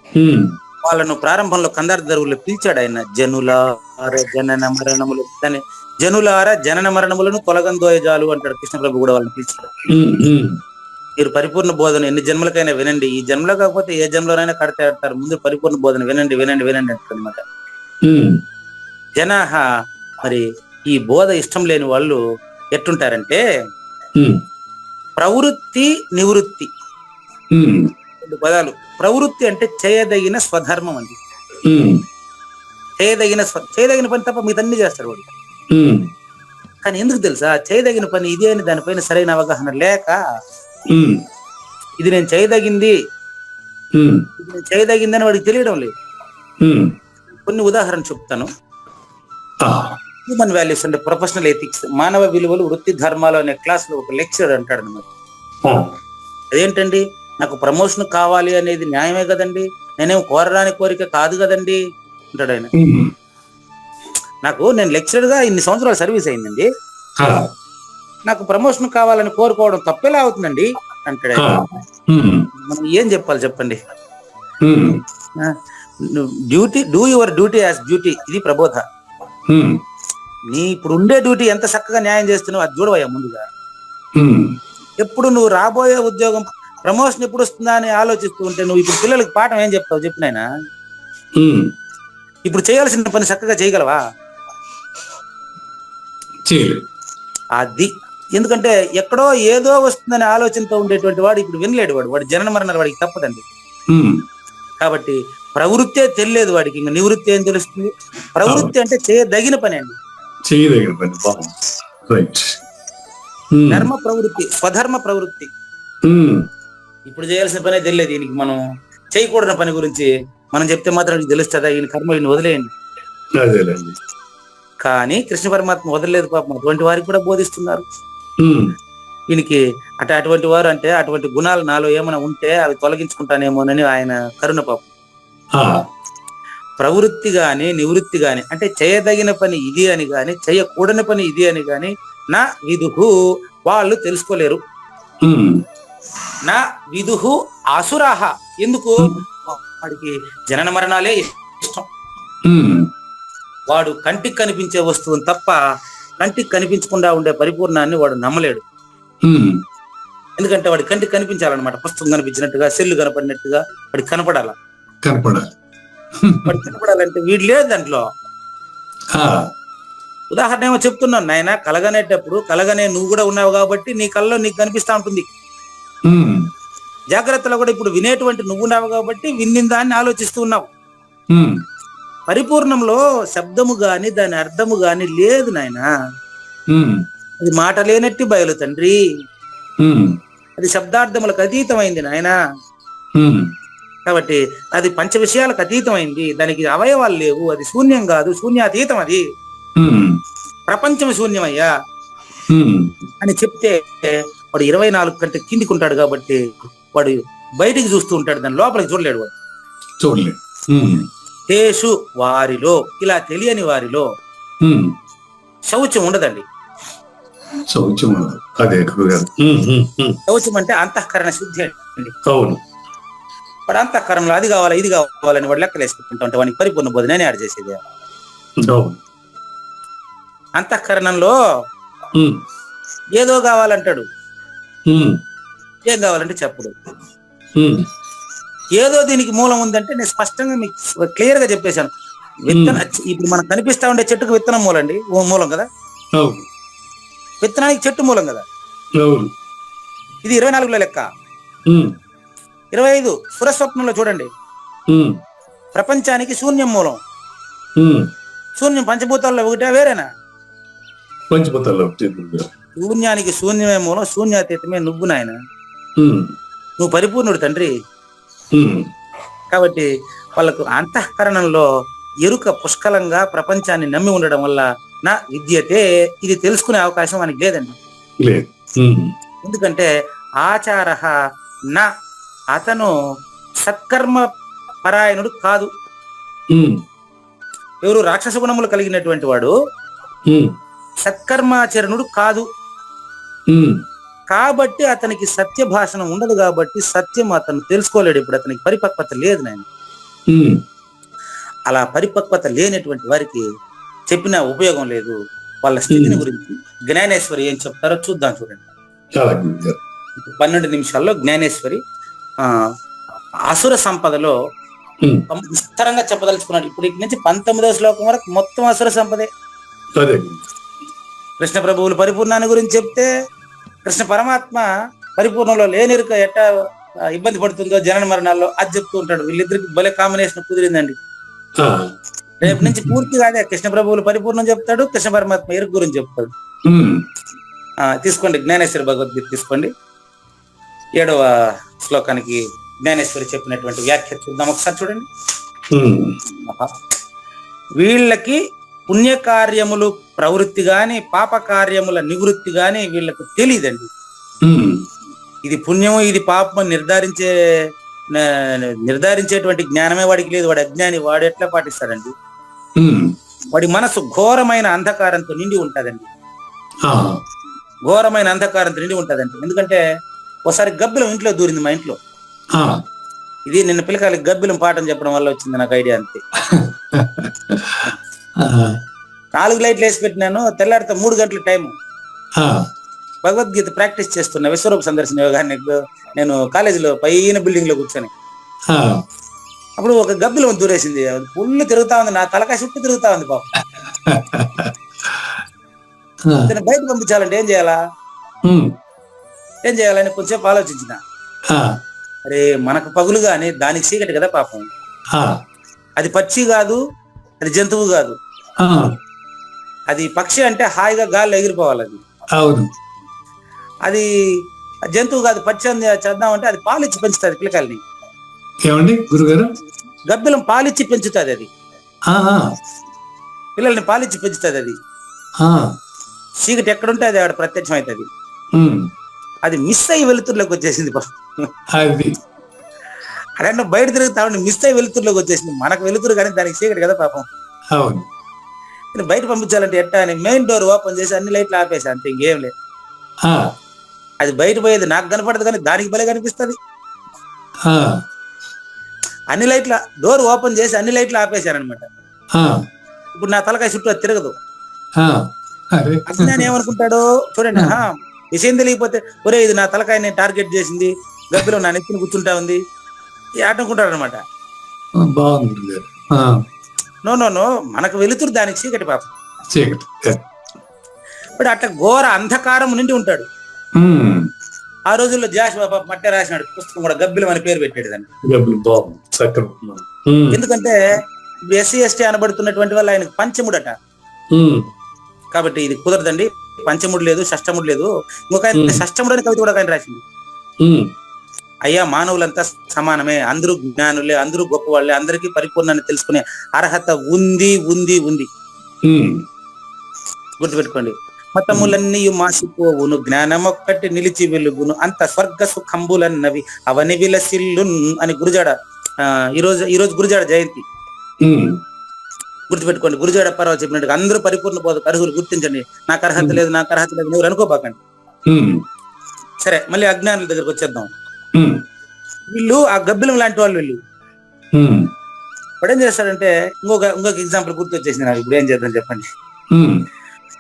ఉమ్, వాళ్ళను ప్రారంభంలో కందార్థ దరువులో పిలిచాడు ఆయన. జనులార జనన మరణములు, దాన్ని జనులార జనన మరణములను తొలగందోయజాలు అంటాడు కృష్ణ ప్రభు కూడా వాళ్ళని పిలిచాడు. ఉమ్, ఉమ్, మీరు పరిపూర్ణ బోధన ఎన్ని జన్మలకైనా వినండి, ఈ జన్మలో కాకపోతే ఏ జన్మలోనైనా కడితే ఆడతారు, ముందు పరిపూర్ణ బోధన వినండి వినండి వినండి అంటారు అనమాట. ఉమ్, జనాహ. మరి ఈ బోధ ఇష్టం లేని వాళ్ళు ఎట్టుంటారంటే ఉమ్, ప్రవృత్తి నివృత్తి, ఉమ్, 2 పదాలు. ప్రవృత్తి అంటే చేయదగిన స్వధర్మం అండి. ఉమ్, చేయదగిన పని తప్ప మిగతా అన్ని చేస్తాడు వాడు. ఉమ్, కానీ ఎందుకు తెలుసా, చేయదగిన పని ఇదే అని దానిపైన సరైన అవగాహన లేక ఉమ్, ఇది నేను చేయదగింది, ఉమ్, ఇది నేను చేయదగిందని వాడికి తెలియడం లేదు. ఉమ్. కొన్ని ఉదాహరణ చెప్తాను. ఆ, హ్యూమన్ వాల్యూస్ అంటే ప్రొఫెషనల్ ఎథిక్స్, మానవ విలువలు వృత్తి ధర్మాలు అనే క్లాస్ లో ఒక లెక్చర్ అంటాడు అన్నమాట. ఆ, అదేంటండి, నాకు ప్రమోషన్ కావాలి అనేది న్యాయమే కదండి, నేనేం కోరరాని కోరిక కాదు కదండి అంటాడు ఆయన. ఉమ్, నేను లెక్చరర్ గా ఇన్ని సంవత్సరాలు సర్వీస్ అయిందండి, ఆ, నాకు ప్రమోషన్ కావాలని కోరుకోవడం తప్పేలా అవుతుందండి అంటాడు ఆ, ఆయన. ఉమ్, మనం ఏం చెప్పాలి చెప్పండి? Um, duty, do your duty as duty, ఇది ప్రబోధ. ఉమ్, నీ ఇప్పుడు ఉండే డ్యూటీ ఎంత చక్కగా న్యాయం చేస్తున్నావు అది చూడవయ్యా ముందుగా. ఉమ్, ఎప్పుడు నువ్వు రాబోయే ఉద్యోగం ప్రమోషన్ ఎప్పుడు వస్తుందా అని ఆలోచిస్తూ ఉంటే నువ్వు ఇప్పుడు పిల్లలకి పాఠం ఏం చెప్తావు చెప్పినాయన? ఉమ్. ఇప్పుడు చేయాల్సిన పని చక్కగా చేయగలవా? చేయలేదు. అది ఎందుకంటే ఎక్కడో ఏదో వస్తుందనే ఆలోచనతో ఉండేటువంటి వాడు ఇప్పుడు వినలేడు. వాడి జనన మరణాలు వాడికి తప్పదండి. ఉమ్, కాబట్టి ప్రవృత్తే తెలియలేదు వాడికి, ఇంకా నివృత్తి ఏం తెలుస్తుంది? ప్రవృత్తి అంటే చేయదగిన పని అండి. చేయదగిన పని. బాగుంది. రైట్. ఉమ్, ధర్మ ప్రవృత్తి, స్వధర్మ ప్రవృత్తి. ఉమ్, ఇప్పుడు చేయాల్సిన పనే తెలియదు ఈయనకి. మనం చేయకూడని పని గురించి మనం చెప్తే మాత్రం ఈయనకి తెలుస్తుందా? ఈయన కర్మ ఈయన వదిలేయండి. అదేలేండి. కానీ కృష్ణ పరమాత్మ వదలలేదు పాపం, అటువంటి వారికి కూడా బోధిస్తున్నారు. ఉమ్, ఈయనకి అటువంటి వారు అంటే అటువంటి గుణాలు నాలో ఏమైనా ఉంటే అవి తొలగించుకుంటానేమోనని ఆయన కరుణ పాపం. ఆ, ప్రవృత్తి గాని నివృత్తి గాని అంటే చేయదగిన పని ఇది అని గాని చేయకూడని పని ఇది అని గాని నా విదుహు, వాళ్ళు తెలుసుకోలేరు. ఉమ్, నా విదుహు అసురాహ. ఎందుకు? వాడికి జనన మరణాలే ఇష్టం. ఉమ్, వాడు కంటికి కనిపించే వస్తువుని తప్ప కంటికి కనిపించకుండా ఉండే పరిపూర్ణాన్ని వాడు నమ్మలేడు. ఉమ్, ఎందుకంటే వాడి కంటికి కనిపించాలన్నమాట. పుస్తకం కనిపించినట్టుగా, సెల్లు కనపడినట్టుగా వాడికి కనపడాల. కనపడాలి. వాడికి కనపడాలంటే వీడు లేదు దాంట్లో. ఆ, ఉదాహరణ ఏమో చెప్తున్నాను నాయన, కలగనేటప్పుడు కలగనే నువ్వు కూడా ఉన్నావు కాబట్టి నీ కళ్ళలో నీకు కనిపిస్తా ఉంటుంది. ఉమ్, జాగ్రత్తలో కూడా ఇప్పుడు వినేటువంటి నువ్వు ఉన్నావు కాబట్టి విన్నిన దాన్ని ఆలోచిస్తూ ఉన్నావు. ఉమ్, పరిపూర్ణంలో శబ్దము గాని దాని అర్థము గాని లేదు నాయన. ఉమ్, అది మాట లేనట్టి బయలు తండ్రి. ఉమ్, అది శబ్దార్థములకు అతీతమైంది నాయన. ఉమ్, కాబట్టి అది పంచ విషయాలకు అతీతమైంది. దానికి అవయవాలు లేవు. అది శూన్యం కాదు, శూన్యాతీతం. అది ఉమ్, ప్రపంచం శూన్యమయ్యా ఉమ్, అని చెప్తే వాడు 24 గంటల కిందికి ఉంటాడు కాబట్టి వాడు బయటికి చూస్తూ ఉంటాడు, దాని లోపలికి చూడలేడు వాడు. చూడలేదు. ఉమ్, తేషు, వారిలో, ఇలా తెలియని వారిలో ఉమ్, శౌచం ఉండదండి. శౌచం. అదే గురుగారు. ఉమ్, ఉమ్, ఉమ్. శౌచం అంటే అంతఃకరణ శుద్ధి అండి. అవును. వాడు అంతఃకరణలో అది కావాలా ఇది కావాలని వాడు లెక్కలు వేసుకుంటా ఉంటే వాడికి పరిపూర్ణ బోధనే యాడ్ చేసేది. అవును. అంతఃకరణంలో ఉమ్, ఏదో కావాలంటాడు, ఉమ్, ఏం కావాలంటే చెప్పడు. ఉమ్, ఏదో దీనికి మూలం ఉందంటే నేను స్పష్టంగా మీకు క్లియర్ గా చెప్పేశాను. విత్తన ఇప్పుడు మనకు కనిపిస్తా ఉండే చెట్టుకు విత్తనం మూలండి, మూలం కదా. అవును. విత్తనానికి చెట్టు మూలం కదా. అవును. ఇది 24లో లెక్క. ఉమ్, 25 పురస్వప్నంలో చూడండి. ఉమ్, ప్రపంచానికి శూన్యం మూలం. ఉమ్. శూన్యం పంచభూతాల్లో ఒకటే వేరేనా? పంచభూతాల్లో ఒకటి గురుగారు. శూన్యానికి శూన్యమే మూలం, శూన్యాతీతమే నువ్వు నాయన. ఉమ్, నువ్వు పరిపూర్ణుడు తండ్రి. ఉమ్, కాబట్టి వాళ్ళకు అంతఃకరణంలో ఎరుక పుష్కలంగా ప్రపంచాన్ని నమ్మి ఉండడం వల్ల నా విద్యతే, ఇది తెలుసుకునే అవకాశం మనకి లేదండి. లేదు. ఉమ్, ఎందుకంటే ఆచార నా, అతను సత్కర్మ పరాయణుడు కాదు. ఉమ్, ఎవరు? రాక్షస గుణములు కలిగినటువంటి వాడు ఉమ్, సత్కర్మాచరణుడు కాదు. ఉమ్, కాబట్టి అతనికి సత్య భాషణం ఉండదు. కాబట్టి సత్యం అతను తెలుసుకోలేడు. ఇప్పుడు అతనికి పరిపక్వత లేదు నాయన. ఉమ్. అలా పరిపక్వత లేనటువంటి వారికి చెప్పిన ఉపయోగం లేదు. వాళ్ళ స్థితిని గురించి జ్ఞానేశ్వరి ఏం చెప్తారో చూద్దాం. చూడండి, చాలా గురుగారు. 12 నిమిషాల్లో జ్ఞానేశ్వరి అసుర సంపదలో ఉమ్, విస్తారంగా చెప్పదలుచుకున్నాడు. ఇప్పుడు ఇక్కడి నుంచి 19వ శ్లోకం వరకు మొత్తం అసుర సంపదే. అదే. కృష్ణ ప్రభువులు పరిపూర్ణాన్ని గురించి చెప్తే కృష్ణ పరమాత్మ పరిపూర్ణంలో లేనిరుక ఎట్టా ఇబ్బంది పడుతుందో జనన మరణాల్లో అది చెప్తూ ఉంటాడు. వీళ్ళిద్దరికి భలే కాంబినేషన్ కుదిరిందండి. ఆ, రేపు నుంచి పూర్తిగా అదే కృష్ణ ప్రభువులు పరిపూర్ణం చెప్తాడు, కృష్ణ పరమాత్మ ఎరుకు గురించి చెప్తాడు. తీసుకోండి జ్ఞానేశ్వరి భగవద్గీత తీసుకోండి. 7వ శ్లోకానికి జ్ఞానేశ్వరి చెప్పినటువంటి వ్యాఖ్య చూద్దాం ఒకసారి చూడండి. వీళ్ళకి పుణ్యకార్యములు ప్రవృత్తి గాని పాప కార్యముల నివృత్తి గాని వీళ్ళకు తెలియదండి. ఇది పుణ్యము ఇది పాపము నిర్ధారించేటువంటి జ్ఞానమే వాడికి లేదు. వాడు అజ్ఞాని, వాడు ఎట్లా పాటిస్తాడండి? వాడి మనసు ఘోరమైన అంధకారంతో నిండి ఉంటదండి. ఘోరమైన అంధకారంతో నిండి ఉంటదండి. ఎందుకంటే ఒకసారి గబ్బిలం ఇంట్లో దూరింది మా ఇంట్లో. ఇది నిన్న పిల్లకాయలకి గబ్బిలం పాఠం చెప్పడం వల్ల వచ్చింది నాకు ఐడియా, అంతే. 4 లైట్లు వేసి పెట్టినాను. తెల్లారితో 3 గంటల టైము భగవద్గీత ప్రాక్టీస్ చేస్తున్నా. విశ్వరూప సందర్శన యోగాన్ని నేను కాలేజీలో పైన బిల్డింగ్ లో కూర్చొని, అప్పుడు ఒక గబ్బిలం దూరేసింది. ఫుల్ తిరుగుతా ఉంది, నా తలకాయ చుట్టూ తిరుగుతా ఉంది పాపం. బయట పంపించాలంటే ఏం చేయాలని కొంచెంసేపు ఆలోచించిన. అరే మనకు పగులు గాని దానికి చీకటి కదా పాపం. అది పక్షి కాదు, అది జంతువు కాదు, అది పక్షి అంటే హాయిగా గాల్లో ఎగిరిపోవాలి. అది జంతువు కాదు, పక్షి చేద్దామంటే అది పాలిచ్చి పెంచుతుంది పిల్లకాయలని. ఏమండి గురుగారు? గబ్బిలం పాలిచ్చి పెంచుతుంది. అది పిల్లల్ని పాలిచ్చి పెంచుతుంది. అది చీకటి ఎక్కడుంటే అది ఆడ ప్రత్యక్షం అవుతుంది. అది మిస్ అయ్యి వెలుతురులోకి వచ్చేసింది. అదే బయట తిరుగుతా ఉండి మిస్ అయ్యి వెలుతురులోకి వచ్చేసింది. మనకు వెలుతురు కానీ దానికి చీకటి కదా పాపం. బయట పంపించాలంటే ఎట్టా అని మెయిన్ డోర్ ఓపెన్ చేసి అన్ని లైట్లు ఆపేసా, అంతే, ఇంకేం లేదు. అది బయట పోయేది నాకు కనపడదు కానీ దానికి భలే కనిపిస్తుంది. అన్ని లైట్ల డోర్ ఓపెన్ చేసి అన్ని లైట్లు ఆపేశారనమాట. ఇప్పుడు నా తలకాయ చుట్టూ అది తిరగదు. అజ్ఞాని ఏమనుకుంటాడు చూడండి, విషయం తెలియకపోతే ఒరే ఇది నా తలకాయని టార్గెట్ చేసింది, గబ్బిలో నా నెత్తిని కూర్చుంటా ఉంది అనుకుంటాడు అనమాట. నో మనకు వెలుతురు, దానికి చీకటి పాపం. ఇప్పుడు అట్లా ఘోర అంధకారం నుండి ఉంటాడు. ఆ రోజుల్లో జాషువా పాప మట్టే రాసినాడు పుస్తకం కూడా, గబ్బిలం అని పేరు పెట్టాడు దాన్ని. ఎందుకంటే ఎస్సీ ఎస్టీ అనబడుతున్నటువంటి వాళ్ళు ఆయనకు పంచముడట. కాబట్టి ఇది కుదరదండి, పంచముడు లేదు, షష్టముడు లేదు. ఇంకొక ఆయన షష్టముడు అని కవిత కూడా ఆయన రాసింది. అయ్యా మానవులంతా సమానమే, అందరూ జ్ఞానులే, అందరూ గొప్ప వాళ్ళే, అందరికీ పరిపూర్ణాన్ని తెలుసుకునే అర్హత ఉంది ఉంది ఉంది. గుర్తుపెట్టుకోండి. మతములన్నీ మాసిపోవును, జ్ఞానమొక్కటి నిలిచి వెలుగును, అంత స్వర్గ సుఖంబులన్నవి అవని విలసిల్లున్ అని గురుజాడ. ఈరోజు గురుజాడ జయంతి. గుర్తుపెట్టుకోండి, గురుజాడ అప్పారావు చెప్పినట్టుగా అందరూ పరిపూర్ణ బోధకు అర్హులు. గుర్తించండి. నాకు అర్హత లేదు, నాకు అర్హత లేదు ఎవరు అనుకోబాకండి. సరే, మళ్ళీ అజ్ఞానుల దగ్గరకు వచ్చేద్దాం. వీళ్ళు ఆ గబ్బిలం లాంటి వాళ్ళు. వీళ్ళు ఇప్పుడు ఏం చేస్తాడంటే, ఇంకొక ఎగ్జాంపుల్ గుర్తు వచ్చేసింది నాకు. ఇప్పుడు ఏం చేద్దాం చెప్పండి.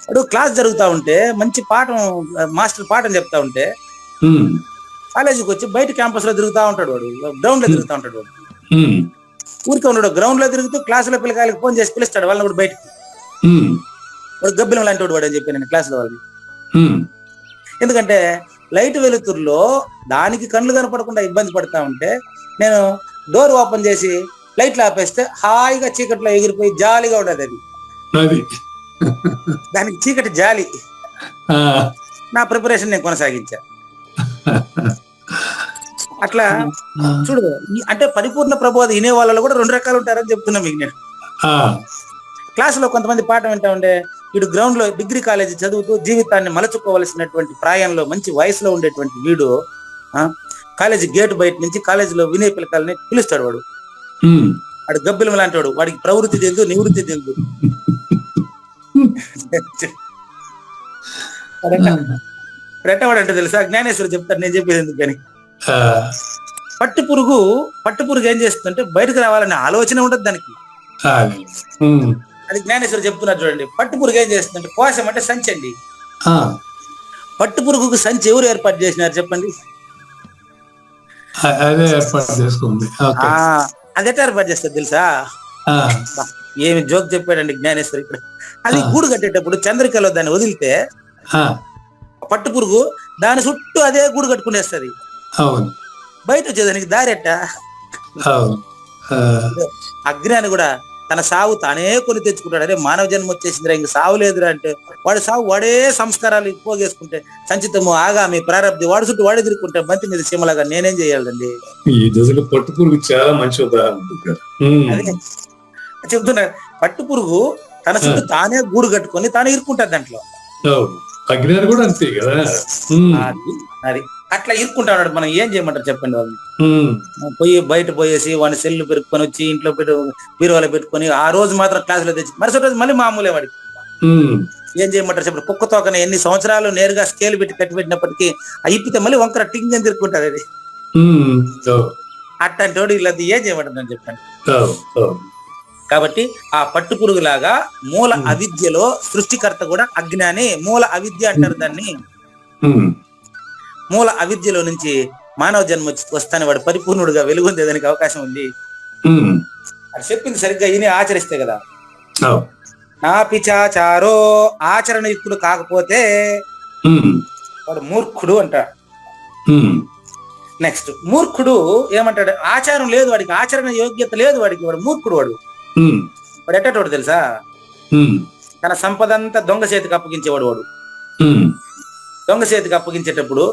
ఇప్పుడు క్లాస్ జరుగుతా ఉంటే మంచి పాఠం, మాస్టర్ పాఠం చెప్తా ఉంటే కాలేజీకి వచ్చి బయట క్యాంపస్ లో తిరుగుతా ఉంటాడు. వాడు గ్రౌండ్ లో తిరుగుతా ఉంటాడు. వాడు ఊరికే ఉన్నాడు, గ్రౌండ్ లో తిరుగుతూ క్లాసులో పిల్లకాయలకు ఫోన్ చేసి పిలుస్తాడు వాళ్ళని కూడా బయటకి. వాడు గబ్బిలం లాంటి వాడు అని చెప్పి నేను క్లాసులో వాళ్ళని. ఎందుకంటే లైట్ వెలుతురులో దానికి కళ్ళు కనపడకుండా ఇబ్బంది పడతా ఉంటే నేను డోర్ ఓపెన్ చేసి లైట్లు ఆపేస్తే హాయిగా చీకట్లో ఎగిరిపోయి జాలీగా ఉండదు. అది దానికి చీకటి జాలి. నా ప్రిపరేషన్ నేను కొనసాగించా. అట్లా చూడు, అంటే పరిపూర్ణ ప్రబోధ వినే వాళ్ళలో కూడా 2 రకాలు ఉంటారని చెప్తున్నా మీకు నేను. క్లాసులో కొంతమంది పాఠం వింటా ఉంటే వీడు గ్రౌండ్ లో డిగ్రీ కాలేజీ చదువుతూ జీవితాన్ని మలచుకోవలసినటువంటి ప్రాయంలో మంచి వయసులో ఉండేటువంటి వీడు కాలేజీ గేట్ బయట నుంచి కాలేజీలో వినే పిల్లకాయలని పిలుస్తాడు. వాడు గబ్బిలం లాంటి వాడు. వాడికి ప్రవృత్తి తెలుసు, నివృత్తి తెలుసు. రెట్టవాడు అంటే తెలుసా, జ్ఞానేశ్వరి చెప్తాడు, నేను చెప్పేది ఎందుకు కానీ. పట్టు పురుగు ఏం చేస్తుందంటే బయటకు రావాలనే ఆలోచన ఉంటుంది దానికి. అది జ్ఞానేశ్వరి చెప్తున్నారు చూడండి. పట్టు పురుగు ఏం చేస్తుందంటే, కోశం అంటే సంచి అండి. పట్టు పురుగుకు సంచి ఎవరు ఏర్పాటు చేసినారు చెప్పండి? అదే ఏర్పాటు చేసుకుంది. అది ఎట్లా ఏర్పాటు చేస్తుంది తెలుసా? ఏమి జోక్ చెప్పాడండి జ్ఞానేశ్వరి ఇక్కడ. అది గూడు కట్టేటప్పుడు చంద్రికలో దాన్ని వదిలితే పట్టు పురుగు దాని చుట్టూ అదే గూడు కట్టుకునేస్తుంది. బయట వచ్చేదానికి దారెట్ట. అజ్ఞాని కూడా తన సావు తానే కొని తెచ్చుకుంటాడు. అరే మానవ జన్మ వచ్చేసిందిరా, ఇంక సావు లేదురా అంటే వాడు సావు వాడే సంస్కారాలు పోగేసుకుంటే సంచితము ఆగామి ప్రారంభి వాడు చుట్టూ వాడే తిరుగుకుంటే బంతి మీద సీమలాగా నేనేం చేయాలండి? ఈ దశలో పట్టు పురుగు చాలా మంచి ఉదాహరణ. అదే చెప్తున్నా, పట్టు పురుగు తన చుట్టూ తానే గూడు కట్టుకొని తానే ఇరుక్కుంటారు దాంట్లో. అజ్ఞాని కూడా అంతే కదా. అది అట్లా ఇరుక్కుంటాడు. మనం ఏం చేయమంటారు చెప్పండి? వాళ్ళని బయట పోయేసి వాడిని సెల్లు పెట్టుకొని వచ్చి ఇంట్లో బీరువాలో పెట్టుకొని ఆ రోజు మాత్రం క్లాసులో తెచ్చి మరుసటి రోజు మళ్ళీ మామూలే వాడికి. ఏం చేయమంటారు చెప్పండి? కుక్క తోకని ఎన్ని సంవత్సరాలు నేరుగా స్కేల్ పెట్టి కట్టి పెట్టినప్పటికీ ఇప్పితే మళ్ళీ వంకర టింగ్ అని తిరుక్కుంటారు. అది అట్లాంటి వాడు ఇలా ఏం చేయమంటారు చెప్పండి? కాబట్టి ఆ పట్టు పురుగులాగా మూల అవిద్యలో సృష్టికర్త కూడా అజ్ఞాని. మూల అవిద్య అంటారు దాన్ని. మూల అవిద్యలో నుంచి మానవ జన్మ వస్తానే వాడు పరిపూర్ణుడుగా వెలుగొందేదానికి అవకాశం ఉంది. అది చెప్పింది సరిగ్గా ఈయన ఆచరిస్తే కదా. నా పిచాచారో ఆచరణయుక్తుడు కాకపోతే వాడు మూర్ఖుడు అంటాడు. నెక్స్ట్ మూర్ఖుడు ఏమంటాడు? ఆచారం లేదు వాడికి, ఆచరణ యోగ్యత లేదు వాడికి, వాడు మూర్ఖుడు. వాడు ఎట్టేటోడు తెలుసా? తన సంపద అంతా దొంగ చేతికి అప్పగించేవాడు. వాడు దొంగ చేతికి అప్పగించేటప్పుడు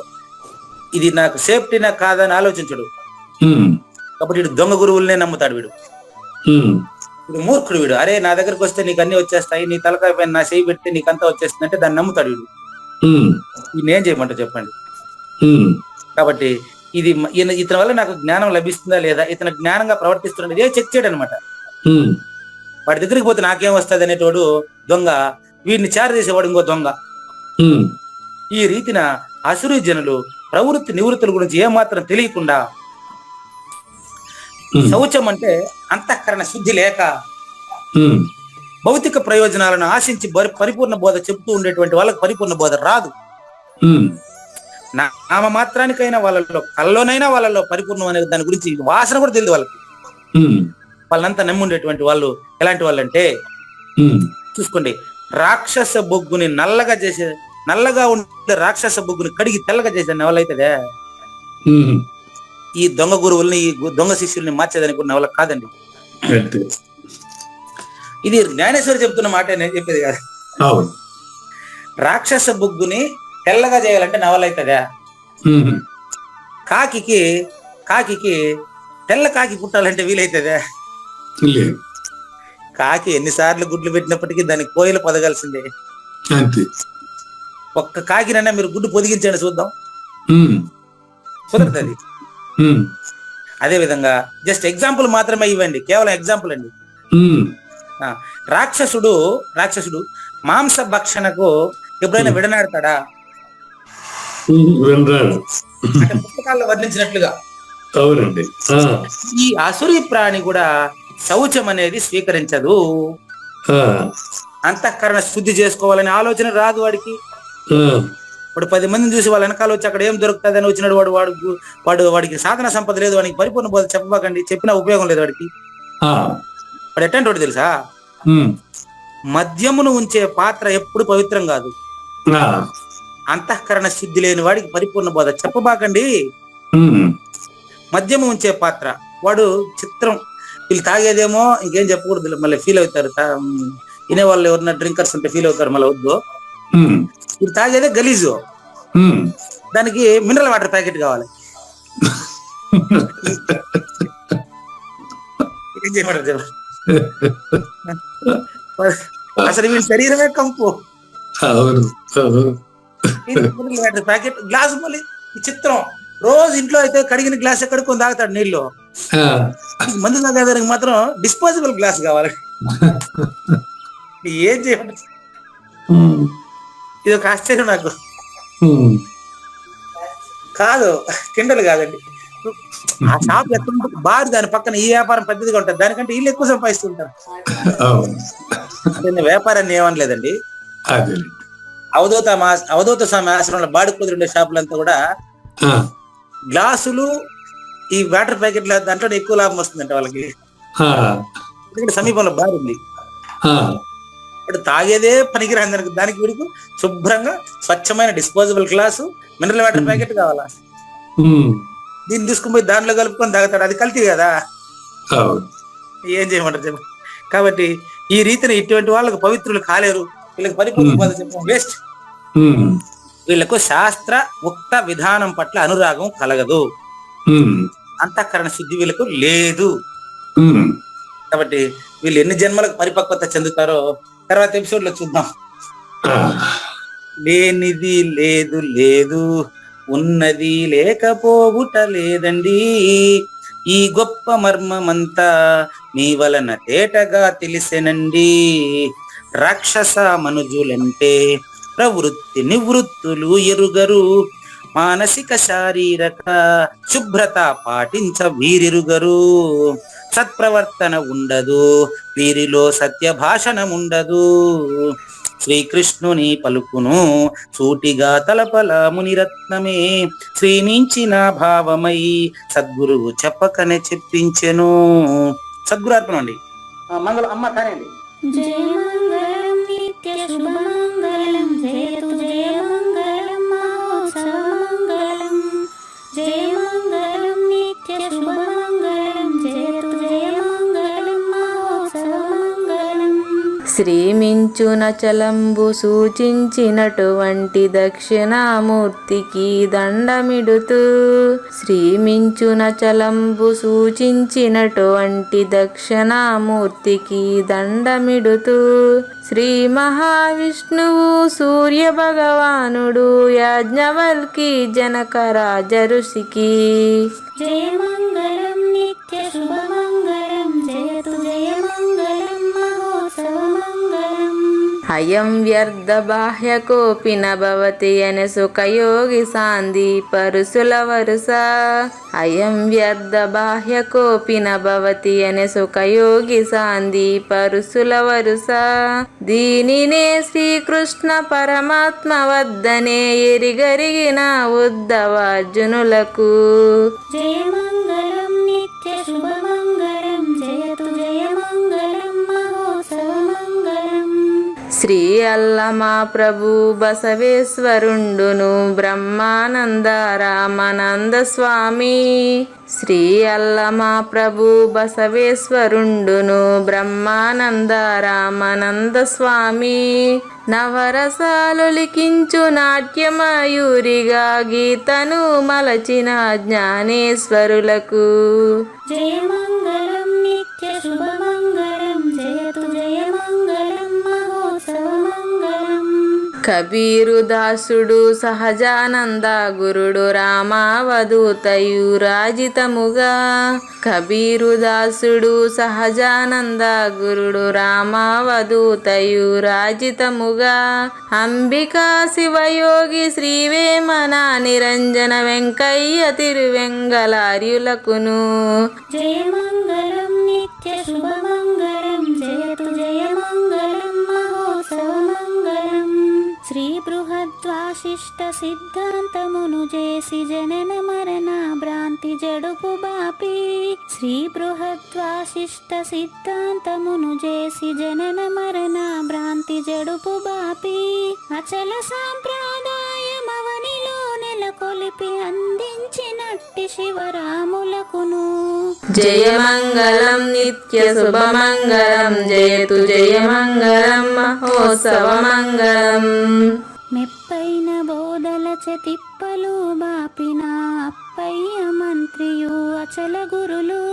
ఇది నాకు సేఫ్టీ నాకు కాదని ఆలోచించడు. కాబట్టి వీడు దొంగ గురువులనే నమ్ముతాడు. వీడు మూర్ఖుడు. వీడు అరే నా దగ్గరకు వస్తే నీకు అన్ని వచ్చేస్తాయి, నీ తలకాయ పైన నా చేయి పెడితే నీకు అంతా వచ్చేస్తుంది అంటే దాన్ని నమ్ముతాడు వీడు. ఈయన ఏం చేయమంటారు చెప్పండి? కాబట్టి ఇది ఇతని వల్ల నాకు జ్ఞానం లభిస్తుందా లేదా, ఇతను జ్ఞానంగా ప్రవర్తిస్తున్నాడు ఇదే చెక్ చేయడం అనమాట. వాడి దగ్గరికి పోతే నాకేం వస్తుంది అనేటోడు దొంగ, వీడిని చేరదీసేవాడు ఇంకో దొంగ. ఈ రీతిన అసురు జనులు ప్రవృత్తి నివృత్తుల గురించి ఏమాత్రం తెలియకుండా శౌచం అంటే అంతఃకరణ శుద్ధి లేక భౌతిక ప్రయోజనాలను ఆశించి పరిపూర్ణ బోధ చెబుతూ ఉండేటువంటి వాళ్ళకి పరిపూర్ణ బోధ రాదు. నామ మాత్రానికైనా వాళ్ళలో కల్లోనైనా వాళ్ళలో పరిపూర్ణం అనే దాని గురించి వాసన కూడా తెలియదు వాళ్ళకి. వాళ్ళంతా నమ్ముండేటువంటి వాళ్ళు ఎలాంటి వాళ్ళు అంటే చూసుకోండి, రాక్షస బొగ్గుని నల్లగా ఉండే రాక్షస బొగ్గుని కడిగి తెల్లగా చేసే నవలైతే ఈ దొంగ గురువుల్ని ఈ దొంగ శిష్యుల్ని మార్చేదానికి కూడా నవల కాదండి. ఇది జ్ఞానేశ్వరి చెప్తున్న మాట, నేను చెప్పేది కాదు. రాక్షస బొగ్గుని తెల్లగా చేయాలంటే నవలైతుందా? కాకి తెల్ల కాకి పుట్టాలంటే వీలైతుందా? కాకి ఎన్నిసార్లు గుడ్లు పెట్టినప్పటికీ దానికి కోయిలు పొదగాల్సిందే. ఒక్క కాకినైనా మీరు గుడ్డు పొదిగించండి చూద్దాం, కుదరదు. అదే విధంగా జస్ట్ ఎగ్జాంపుల్ మాత్రమే ఇవ్వండి, కేవలం ఎగ్జాంపుల్ అండి. రాక్షసుడు మాంస భక్షణకు ఎప్పుడైనా విడనాడతాడా? అంటే పుస్తకాల్లో వర్ణించినట్లుగా. అవునండి. ఈ అసురి ప్రాణి కూడా శౌచం అనేది స్వీకరించదు. అంతఃకరణ శుద్ధి చేసుకోవాలనే ఆలోచన రాదు వాడికి. వాడు 10 మందిని చూసి వాళ్ళ వెనకాల వచ్చి అక్కడ ఏం దొరుకుతుంది అని వచ్చినాడు వాడికి సాధన సంపద లేదు, వాడికి పరిపూర్ణ బోధ చెప్పబాకండి, చెప్పినా ఉపయోగం లేదు వాడికి. వాడు ఎట్టంటే వాడు తెలుసా? మద్యమును ఉంచే పాత్ర ఎప్పుడు పవిత్రం కాదు. అంతఃకరణ శుద్ధి లేని వాడికి పరిపూర్ణ బోధ చెప్పబాకండి. మద్యము ఉంచే పాత్ర వాడు చిత్రం. వీళ్ళు తాగేదేమో ఇంకేం చెప్పకూడదు, మళ్ళీ ఫీల్ అవుతారు. వినే వాళ్ళు ఎవరన్నా డ్రింకర్స్ ఉంటే ఫీల్ అవుతారు, మళ్ళీ వద్దు. వీళ్ళు తాగేదే గలీజు, దానికి మినరల్ వాటర్ ప్యాకెట్ కావాలి. ఏం చేయమంటారు? అసలు వీళ్ళ శరీరమే కంపు. మినరల్ వాటర్ ప్యాకెట్ గ్లాసు మళ్ళీ చిత్రం. రోజు ఇంట్లో అయితే కడిగిన గ్లాస్ కడుక్కొని తాగుతాడు నీళ్ళు. మందు తాగేదానికి మాత్రం డిస్పోజబుల్ గ్లాస్ కావాలి. ఏం చేయమంటారు? ఇది ఒక ఆశ్చర్యం నాకు. కాదు కిండలు కాదండి, ఆ షాప్ ఎక్కడ బార్ దాని పక్కన ఈ వ్యాపారం పెద్దదిగా ఉంటుంది, దానికంటే వీళ్ళు ఎక్కువ సంపాదిస్తుంటారు. వ్యాపారాన్ని ఏమనలేదండి. అవధూత స్వామి ఆశ్రమంలో బాడి కుదిరిండే షాపులంతా కూడా గ్లాసులు ఈ వాటర్ ప్యాకెట్ల దాంట్లో ఎక్కువ లాభం వస్తుందంట వాళ్ళకి. ఎందుకంటే సమీపంలో బార్ ఉంది. ఇప్పుడు తాగేదే పనికిరాని దానికి వీడికి శుభ్రంగా స్వచ్ఛమైన disposable glass mineral water packet కావాలా? దీన్ని తీసుకుని పోయి దాంట్లో కలుపుకొని తాగుతాడు, అది కల్తీ కదా. ఏం చేయమంటారు చెప్పు? కాబట్టి ఈ రీతిని ఇటువంటి వాళ్ళకు పవిత్రులు కాలేరు, వీళ్ళకి పరిపూర్ణ బోధ చెప్పడం వేస్ట్. వీళ్లకు శాస్త్ర ఉక్త విధానం పట్ల అనురాగం కలగదు, అంతఃకరణ శుద్ధి వీళ్ళకు లేదు. కాబట్టి వీళ్ళు ఎన్ని జన్మలకు పరిపక్వత చెందుతారో తర్వాత ఎపిసోడ్ లో చూద్దాం. లేనిది లేదు లేదు, ఉన్నది లేకపోవుట లేదండి, ఈ గొప్ప మర్మమంతా మీ వలన తేటగా తెలిసెనండి. రాక్షస మనుజులంటే ప్రవృత్తి నివృత్తులు ఎరుగరు, మానసిక శారీరక శుభ్రత పాటించ వీరిరుగరు. సత్ప్రవర్తన ఉండదు వీరిలో, సత్య భాషణం ఉండదు. శ్రీకృష్ణుని పలుకును సూటిగా తలపల మునిరత్నమే, శ్రీమించిన భావమై సద్గురువు చెప్పకనే చెప్పించెను. సద్గురు అర్పణ అండి. మంగళం అమ్మ కానివ్వండి. జయ మంగళం నిత్య శుభమంగళం, జయతు జయ మంగళం మహోత్సవ మంగళం. జయ మంగళం నిత్య శుభమంగళం, జయతు జయ మంగళం మహోత్సవ మంగళం. శ్రీమించున చలంబు సూచించినటువంటి దక్షిణామూర్తికి దండమిడుతూ, శ్రీమించున చలంబు సూచించినటువంటి దక్షిణామూర్తికి దండమిడుతూ, శ్రీ మహావిష్ణువు సూర్య భగవానుడు యాజ్ఞవల్కి జనక రాజ ఋషికి. జయ మంగళం నిత్య శుభమంగళం, జయతు జయ మంగళం మహోత్సవ మంగళం. అయం వ్యర్థ బాహ్య కోపిన భవతి అనే సుఖయోగి సాంది పరుసుల వరుస. అయం వ్యర్థ బాహ్య కోపిన భవతి అనే సుఖయోగి సాంది పరుసుల వరుస. దీనినే శ్రీకృష్ణ పరమాత్మ వద్దనే ఎరిగరిగిన ఉద్ధవార్జునులకు. జయ మంగళం నిత్య శుభమంగళం, జయతు జయ మంగళం మహోత్సవ మంగళం. శ్రీ అల్లమా ప్రభు బసవేశ్వరుండును బ్రహ్మానంద రామానంద స్వామి. శ్రీ అల్లమా ప్రభు బసవేశ్వరుండును బ్రహ్మానంద రామానంద స్వామి. నవరసాలు లిఖించు నాట్యమయూరిగా గీతను మలచిన జ్ఞానేశ్వరులకు. జయ మంగళం నిత్య శుభమంగళం, జయతు జయ మంగళం మహోత్సవ మంగళం. కబీరు దాసుడు సహజానంద గురుడు రామావధూతయు రాజితముగా. కబీరు దాసుడు సహజానంద గురుడు రామావధూతయు రాజితముగా. అంబికా శివయోగి శ్రీవేమన నిరంజన వెంకయ్య తిరువెంగళార్యులకును. జయ మంగళం నిత్య శుభమంగళం, జయతు జయ మంగళం మహోత్సవ మంగళం. శ్రీ బృహద్వాసిష్ట సిద్ధాంతమును చేసి జనన మరణ భ్రాంతి జడుపు బాపి. శ్రీ బృహద్వాసిష్ట సిద్ధాంతమును చేసి జనన మరణ భ్రాంతి జడుపు బాపి. అచల సాంప్రదాయమవనిలో నెలకొలిపి అందించినట్టి శివరాములకును. జయ మంగళం నిత్య శుభమంగళం, జయతు జయ మంగళం మహోత్సవ మంగళం. మెప్పైన బోధల తిప్పలు బాపిన అప్పయ్య మంత్రియు అచల గురులు.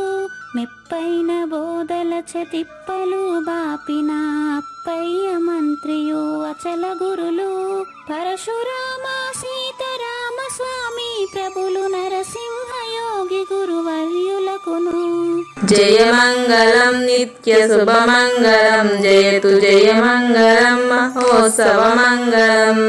మెప్పైన బోధల తిప్పలు బాపిన అప్పయ్య మంత్రియు అచల గురులు. పరశురామ సీతారామ స్వామి ప్రభులు నరసింహ యోగి గురువర్యులకును. జయ మంగళం నిత్య శుభమంగళం, జయతు జయ మంగళం మహోత్సవ మంగళం.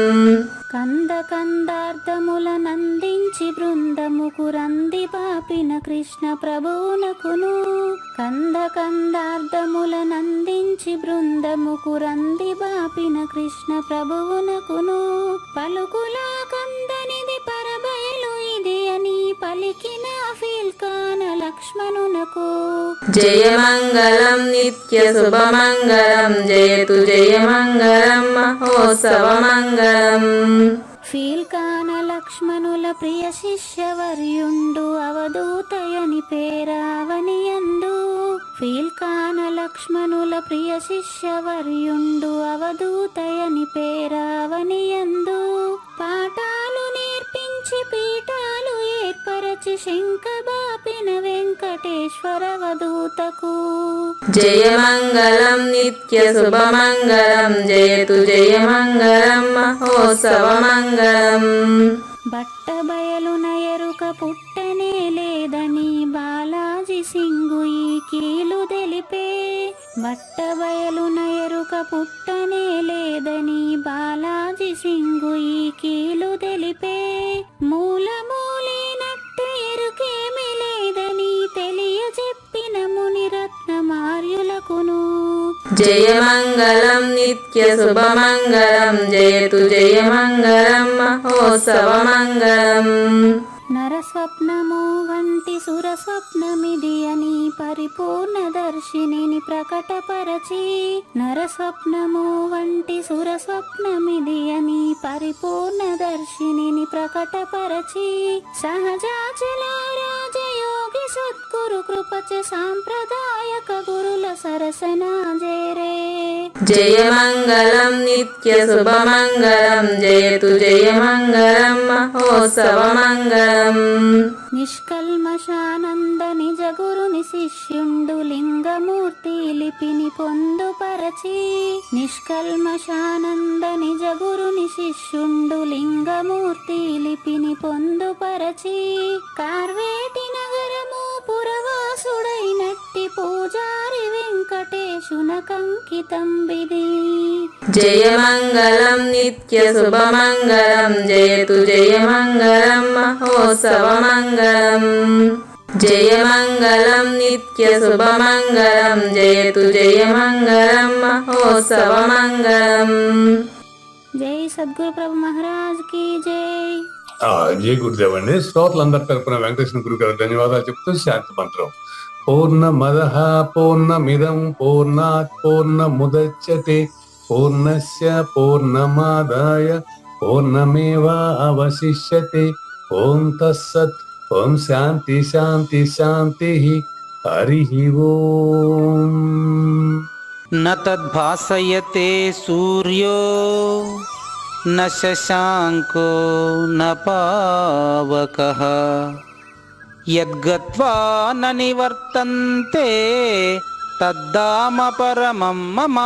కంద కందార్థములనందించి బృందముకు రంది పాపిన కృష్ణ ప్రభువునకును. కంద కందార్థములనందించి బృందముకు రంది పాపిన కృష్ణ ప్రభువునకును. పలుకులా కందనిది పరబయలు ఇది అని పలికిన ఫీల్కాన లక్ష్మణునకు. జయ మంగళం నిత్య శుభమంగళం, జయతు జయ మంగళం మహోత్సవ మంగళం. ఫీల్కాన లక్ష్మణ లక్ష్మణుల ప్రియ శిష్యవర్యుండు అవధూతయని పేరావనియందు ఫీల్కాన లక్ష్మణుల ప్రియ శిష్యవర్యుండు అవధూతయని పేరావనియందు పాఠాలు నేర్పించి పీఠాలు ఏర్పరచి శంఖబాపిన వెంకటేశ్వరవధూతకు జయమంగళం నిత్య శుభమంగళం జయతు జయమంగళం మహోత్సవమంగళం. బట్టబయలున ఎరుక పుట్టనే లేదని బాలాజీ సింగు ఈ కీలు తెలిపే బట్టబయలున ఎరుక పుట్టనే లేదని బాలాజీ సింగు ఈ కీలు తెలిపే మూలమూలినట్టు ఎరుకేమి లేదని తెలియజెప్పిన మునిరత్నమార్యులకును జయమంగళం నిత్య శుభమంగళం జయతు జయమంగళం మహోత్సవమంగళం. నరస్వప్నము వంటి సురస్వప్నమిది అని పరిపూర్ణ దర్శినిని ప్రకటపరచి నరస్వప్నము వంటి సురస్వప్నమిది అని పరిపూర్ణ దర్శినిని ప్రకటపరచి సహజాచల రాజయోగి సద్గురు కృపచ సాంప్రదాయక గురుల సరసనాజేరే జయమంగళం నిత్య శుభమంగళం జయతు జయమంగళం మహోత్సవమంగళం. నిష్కల్మషానంద నిజ గురుని శిష్యుండు లింగమూర్తి లిపిని పొందుపరచి నిష్కల్మషానంద నిజ గురుని శిష్యుండు లింగమూర్తి లిపిని పొందుపరచి కార్వేటి నగరము పురవాసుడైనట్టి పూజారి వెంకటేశునకంకితం విధి జయమంగళం నిత్య శుభమంగళం జయతు జయమంగళం మహోత్సవమంగళం. జయమంగళం నిత్య శుభమంగళం జయతు జయమంగళం మహోత్సవమంగళం. జై సద్గురు ప్రభు మహారాజ్ కి జై. జై గురుదేవ్ అండి. శ్రోతలందరి తరపున వెంకటేశ్వర గురు గారు ధన్యవాదాలు చెప్తూ శాంతి మంత్రం. పూర్ణమదః పూర్ణమిదం పూర్ణాత్ పూర్ణముదచ్యతే పూర్ణస్య పూర్ణమాదాయ పూర్ణమేవావశిష్యతే. ఓం తత్సత్. ఓం శాంతి శాంతి శాంతి. హరి ఓం. న తద్భాసయతే సూర్యో న శశాంకో న పావకః యద్గత్వా న నివర్తంతే తద్ధామ పరమం మమ.